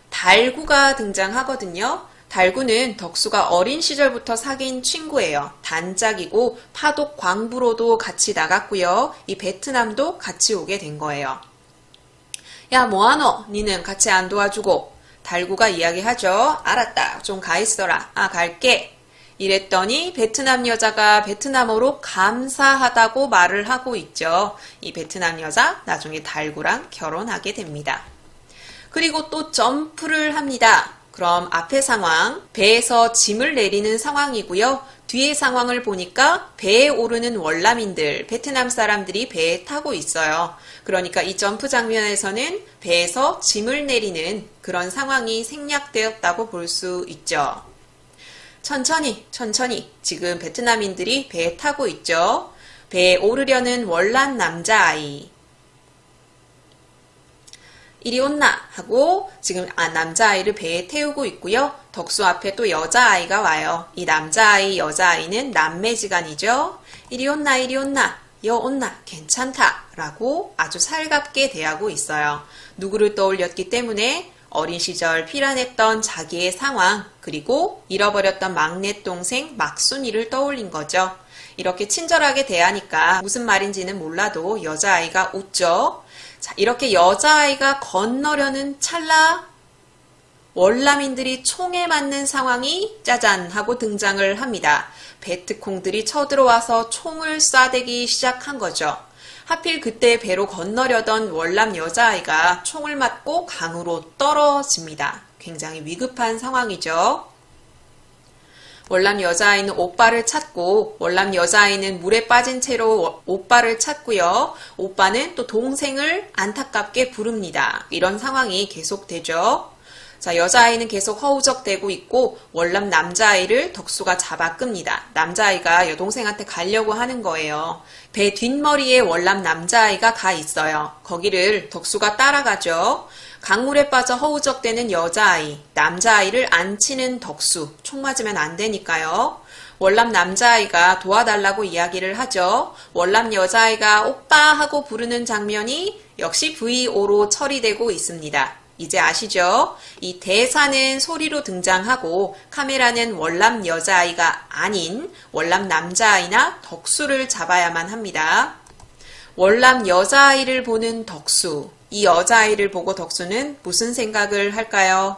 달구가 등장하거든요. 달구는 덕수가 어린 시절부터 사귄 친구예요. 단짝이고 파독 광부로도 같이 나갔고요. 이 베트남도 같이 오게 된 거예요. 야, 뭐하노? 니는 같이 안 도와주고. 달구가 이야기하죠. 알았다. 좀 가 있어라. 아, 갈게. 이랬더니 베트남 여자가 베트남어로 감사하다고 말을 하고 있죠. 이 베트남 여자 나중에 달구랑 결혼하게 됩니다. 그리고 또 점프를 합니다. 그럼 앞의 상황, 배에서 짐을 내리는 상황이고요. 뒤의 상황을 보니까 배에 오르는 월남인들, 베트남 사람들이 배에 타고 있어요. 그러니까 이 점프 장면에서는 배에서 짐을 내리는 그런 상황이 생략되었다고 볼 수 있죠. 천천히 지금 베트남인들이 배에 타고 있죠. 배에 오르려는 월남 남자아이. 이리 온나 하고 지금 남자아이를 배에 태우고 있고요. 덕수 앞에 또 여자아이가 와요. 이 남자아이, 여자아이는 남매지간이죠. 이리 온나, 여 온나, 괜찮다 라고 아주 살갑게 대하고 있어요. 누구를 떠올렸기 때문에 어린 시절 피란했던 자기의 상황, 그리고 잃어버렸던 막내 동생 막순이를 떠올린 거죠. 이렇게 친절하게 대하니까 무슨 말인지는 몰라도 여자아이가 웃죠. 자, 이렇게 여자아이가 건너려는 찰나 월남인들이 총에 맞는 상황이 짜잔 하고 등장을 합니다. 베트콩들이 쳐들어와서 총을 쏴대기 시작한 거죠. 하필 그때 배로 건너려던 월남 여자아이가 총을 맞고 강으로 떨어집니다. 굉장히 위급한 상황이죠. 월남 여자아이는 오빠를 찾고 월남 여자아이는 물에 빠진 채로 오빠를 찾고요. 오빠는 또 동생을 안타깝게 부릅니다. 이런 상황이 계속되죠. 자, 여자아이는 계속 허우적대고 있고 월남 남자아이를 덕수가 잡아 끕니다. 남자아이가 여동생한테 가려고 하는 거예요. 배 뒷머리에 월남 남자아이가 가 있어요. 거기를 덕수가 따라가죠. 강물에 빠져 허우적대는 여자아이, 남자아이를 안치는 덕수, 총 맞으면 안 되니까요. 월남 남자아이가 도와달라고 이야기를 하죠. 월남 여자아이가 오빠 하고 부르는 장면이 역시 VO로 처리되고 있습니다. 이제 아시죠? 이 대사는 소리로 등장하고 카메라는 월남 여자아이가 아닌 월남 남자아이나 덕수를 잡아야만 합니다. 월남 여자아이를 보는 덕수. 이 여자아이를 보고 덕수는 무슨 생각을 할까요?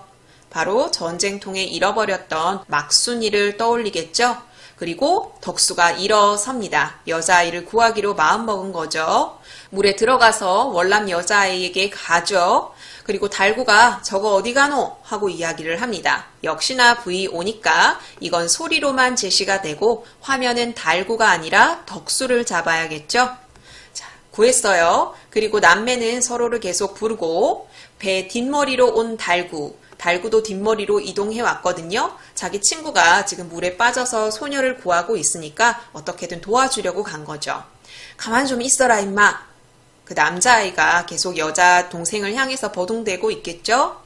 바로 전쟁통에 잃어버렸던 막순이를 떠올리겠죠? 그리고 덕수가 일어섭니다. 여자아이를 구하기로 마음먹은 거죠. 물에 들어가서 월남 여자아이에게 가죠. 그리고 달구가 저거 어디 가노? 하고 이야기를 합니다. 역시나 VO니까 이건 소리로만 제시가 되고 화면은 달구가 아니라 덕수를 잡아야겠죠? 구했어요. 그리고 남매는 서로를 계속 부르고 배 뒷머리로 온 달구도 뒷머리로 이동해 왔거든요. 자기 친구가 지금 물에 빠져서 소녀를 구하고 있으니까 어떻게든 도와주려고 간 거죠. 가만 좀 있어라 임마. 그 남자아이가 계속 여자 동생을 향해서 버둥대고 있겠죠.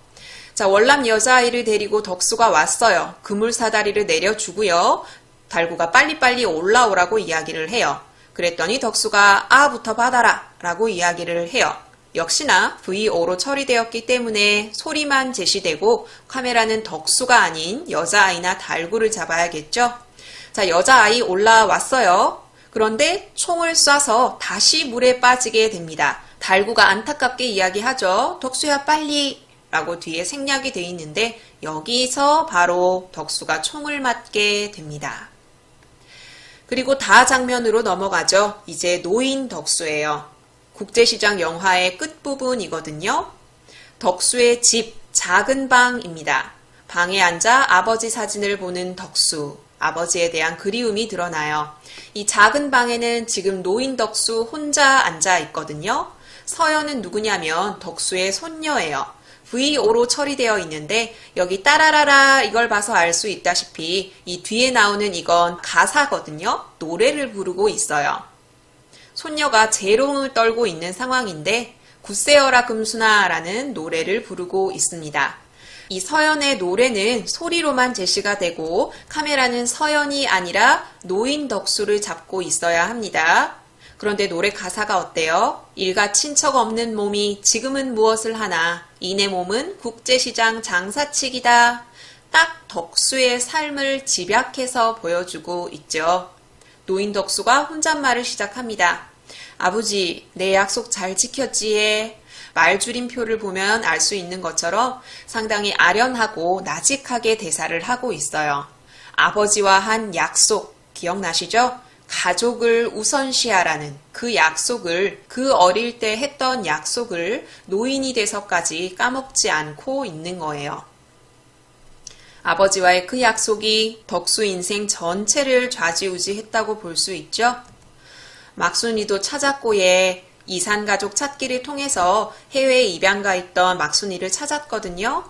자, 월남 여자아이를 데리고 덕수가 왔어요. 그물 사다리를 내려주고요. 달구가 빨리빨리 올라오라고 이야기를 해요. 그랬더니 덕수가 아부터 받아라 라고 이야기를 해요. 역시나 VO로 처리되었기 때문에 소리만 제시되고 카메라는 덕수가 아닌 여자아이나 달구를 잡아야겠죠. 자, 여자아이 올라왔어요. 그런데 총을 쏴서 다시 물에 빠지게 됩니다. 달구가 안타깝게 이야기하죠. 덕수야 빨리 라고 뒤에 생략이 돼 있는데 여기서 바로 덕수가 총을 맞게 됩니다. 그리고 다 장면으로 넘어가죠. 이제 노인 덕수예요. 국제시장 영화의 끝부분이거든요. 덕수의 집, 작은 방입니다. 방에 앉아 아버지 사진을 보는 덕수, 아버지에 대한 그리움이 드러나요. 이 작은 방에는 지금 노인 덕수 혼자 앉아 있거든요. 서연은 누구냐면 덕수의 손녀예요. VO로 처리되어 있는데 여기 따라라라 이걸 봐서 알 수 있다시피 이 뒤에 나오는 이건 가사거든요. 노래를 부르고 있어요. 손녀가 재롱을 떨고 있는 상황인데 굳세어라 금순아 라는 노래를 부르고 있습니다. 이 서연의 노래는 소리로만 제시가 되고 카메라는 서연이 아니라 노인 덕수를 잡고 있어야 합니다. 그런데 노래 가사가 어때요? 일가 친척 없는 몸이 지금은 무엇을 하나 이내 몸은 국제시장 장사치기다. 딱 덕수의 삶을 집약해서 보여주고 있죠. 노인 덕수가 혼잣말을 시작합니다. 아버지, 내 약속 잘 지켰지에. 말줄임표를 보면 알 수 있는 것처럼 상당히 아련하고 나직하게 대사를 하고 있어요. 아버지와 한 약속 기억나시죠? 가족을 우선시하라는 그 약속을, 그 어릴 때 했던 약속을 노인이 돼서까지 까먹지 않고 있는 거예요. 아버지와의 그 약속이 덕수 인생 전체를 좌지우지했다고 볼 수 있죠. 막순이도 찾았고 예, 이산가족 찾기를 통해서 해외에 입양가 있던 막순이를 찾았거든요.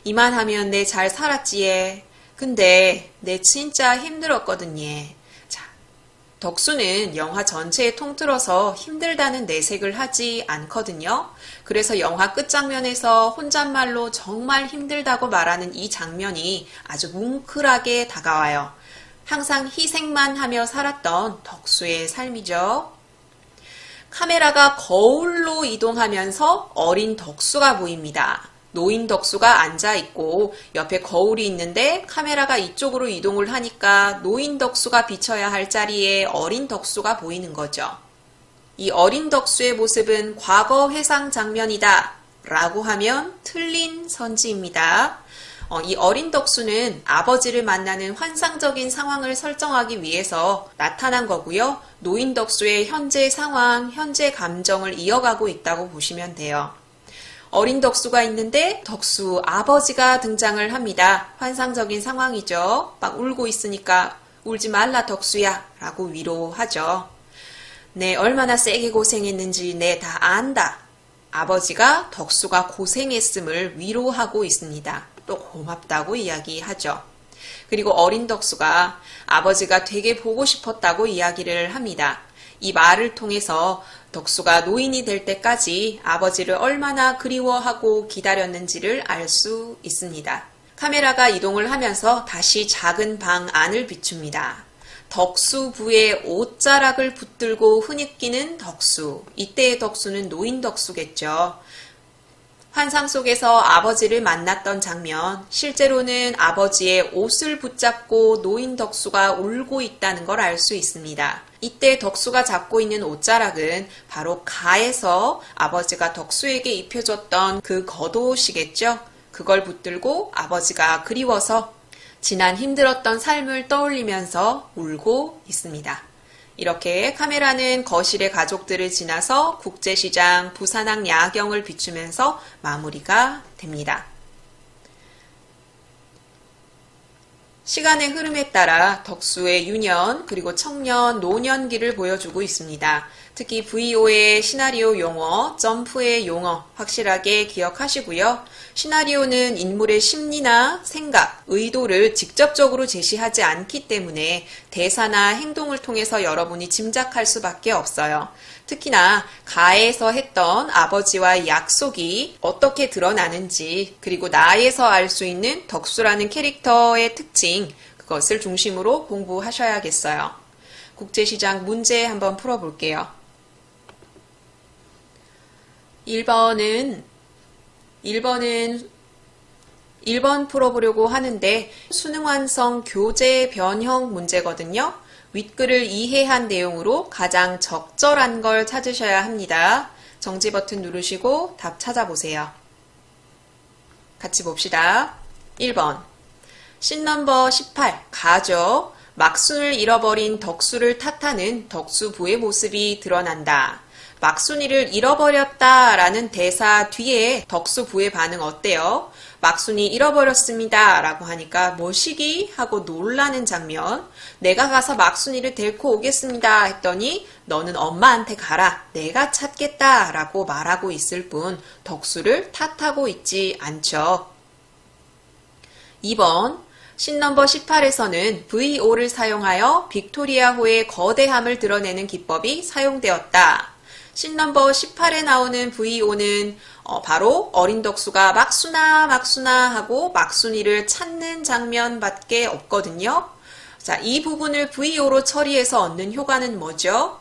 이만하면 내 잘 살았지예. 근데 내 진짜 힘들었거든요. 자, 덕수는 영화 전체에 통틀어서 힘들다는 내색을 하지 않거든요. 그래서 영화 끝장면에서 혼잣말로 정말 힘들다고 말하는 이 장면이 아주 뭉클하게 다가와요. 항상 희생만 하며 살았던 덕수의 삶이죠. 카메라가 거울로 이동하면서 어린 덕수가 보입니다. 노인 덕수가 앉아있고 옆에 거울이 있는데 카메라가 이쪽으로 이동을 하니까 노인 덕수가 비쳐야 할 자리에 어린 덕수가 보이는 거죠. 이 어린 덕수의 모습은 과거 회상 장면이다 라고 하면 틀린 선지입니다. 이 어린 덕수는 아버지를 만나는 환상적인 상황을 설정하기 위해서 나타난 거고요. 노인 덕수의 현재 상황, 현재 감정을 이어가고 있다고 보시면 돼요. 어린 덕수가 있는데 덕수 아버지가 등장을 합니다. 환상적인 상황이죠. 막 울고 있으니까 울지 말라 덕수야 라고 위로하죠. 네, 얼마나 세게 고생했는지 내 다 안다. 아버지가 덕수가 고생했음을 위로하고 있습니다. 또 고맙다고 이야기하죠. 그리고 어린 덕수가 아버지가 되게 보고 싶었다고 이야기를 합니다. 이 말을 통해서 덕수가 노인이 될 때까지 아버지를 얼마나 그리워하고 기다렸는지를 알 수 있습니다. 카메라가 이동을 하면서 다시 작은 방 안을 비춥니다. 덕수 부에 옷자락을 붙들고 흐느끼는 덕수. 이때의 덕수는 노인 덕수겠죠. 환상 속에서 아버지를 만났던 장면, 실제로는 아버지의 옷을 붙잡고 노인 덕수가 울고 있다는 걸 알 수 있습니다. 이때 덕수가 잡고 있는 옷자락은 바로 가에서 아버지가 덕수에게 입혀줬던 그 겉옷이겠죠. 그걸 붙들고 아버지가 그리워서 지난 힘들었던 삶을 떠올리면서 울고 있습니다. 이렇게 카메라는 거실의 가족들을 지나서 국제시장 부산항 야경을 비추면서 마무리가 됩니다. 시간의 흐름에 따라 덕수의 유년 그리고 청년, 노년기를 보여주고 있습니다. 특히 VO의 시나리오 용어, 점프의 용어 확실하게 기억하시고요. 시나리오는 인물의 심리나 생각, 의도를 직접적으로 제시하지 않기 때문에 대사나 행동을 통해서 여러분이 짐작할 수밖에 없어요. 특히나 가에서 했던 아버지와의 약속이 어떻게 드러나는지, 그리고 나에서 알 수 있는 덕수라는 캐릭터의 특징, 그것을 중심으로 공부하셔야겠어요. 국제시장 문제 한번 풀어볼게요. 1번 풀어보려고 하는데 수능 완성 교재 변형 문제거든요. 윗글을 이해한 내용으로 가장 적절한 걸 찾으셔야 합니다. 정지 버튼 누르시고 답 찾아보세요. 같이 봅시다. 1번 씬 넘버 18 가죠. 막순을 잃어버린 덕수를 탓하는 덕수부의 모습이 드러난다. 막순이를 잃어버렸다 라는 대사 뒤에 덕수부의 반응 어때요? 막순이 잃어버렸습니다 라고 하니까 뭐시기? 하고 놀라는 장면. 내가 가서 막순이를 데리고 오겠습니다 했더니 너는 엄마한테 가라. 내가 찾겠다 라고 말하고 있을 뿐 덕수를 탓하고 있지 않죠. 2번 씬 넘버 18에서는 VO를 사용하여 빅토리아호의 거대함을 드러내는 기법이 사용되었다. 씬 넘버 18에 나오는 VO는 바로 어린 덕수가 막순아 하고 막순이를 찾는 장면밖에 없거든요. 자, 이 부분을 VO로 처리해서 얻는 효과는 뭐죠?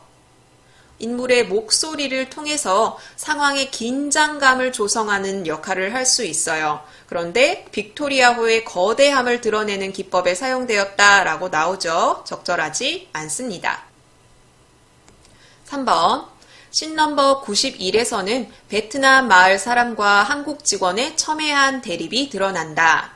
인물의 목소리를 통해서 상황의 긴장감을 조성하는 역할을 할 수 있어요. 그런데 빅토리아호의 거대함을 드러내는 기법에 사용되었다라고 나오죠. 적절하지 않습니다. 3번 씬 넘버 91에서는 베트남 마을 사람과 한국 직원의 첨예한 대립이 드러난다.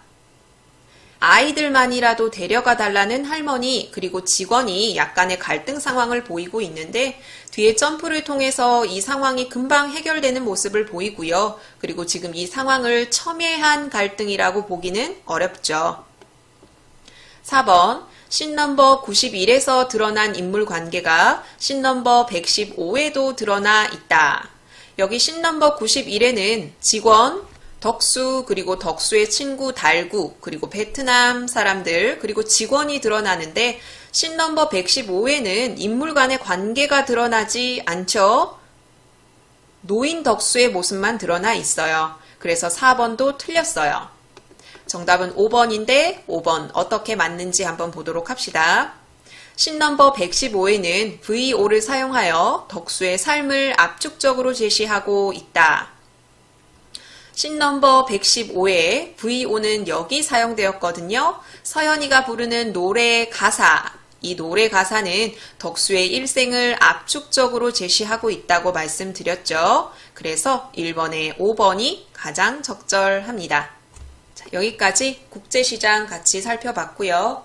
아이들만이라도 데려가 달라는 할머니 그리고 직원이 약간의 갈등 상황을 보이고 있는데 뒤에 점프를 통해서 이 상황이 금방 해결되는 모습을 보이고요. 그리고 지금 이 상황을 첨예한 갈등이라고 보기는 어렵죠. 4번 씬 넘버 91에서 드러난 인물 관계가 씬 넘버 115에도 드러나 있다. 여기 씬 넘버 91에는 직원, 덕수, 그리고 덕수의 친구 달구, 그리고 베트남 사람들, 그리고 직원이 드러나는데 씬 넘버 115에는 인물 간의 관계가 드러나지 않죠. 노인 덕수의 모습만 드러나 있어요. 그래서 4번도 틀렸어요. 정답은 5번인데 5번 어떻게 맞는지 한번 보도록 합시다. 씬 넘버 115에는 VO를 사용하여 덕수의 삶을 압축적으로 제시하고 있다. 씬 넘버 115에 VO는 여기 사용되었거든요. 서연이가 부르는 노래 가사. 이 노래 가사는 덕수의 일생을 압축적으로 제시하고 있다고 말씀드렸죠. 그래서 1번에 5번이 가장 적절합니다. 자, 여기까지 국제시장 같이 살펴봤고요.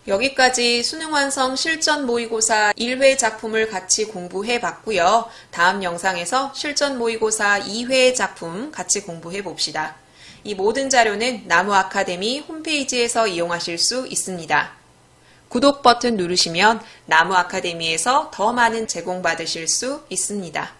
여기까지 수능완성 실전 모의고사 1회 작품을 같이 공부해 봤고요. 다음 영상에서 실전 모의고사 2회 작품 같이 공부해 봅시다. 이 모든 자료는 나무 아카데미 홈페이지에서 이용하실 수 있습니다. 구독 버튼 누르시면 나무 아카데미에서 더 많은 제공받으실 수 있습니다.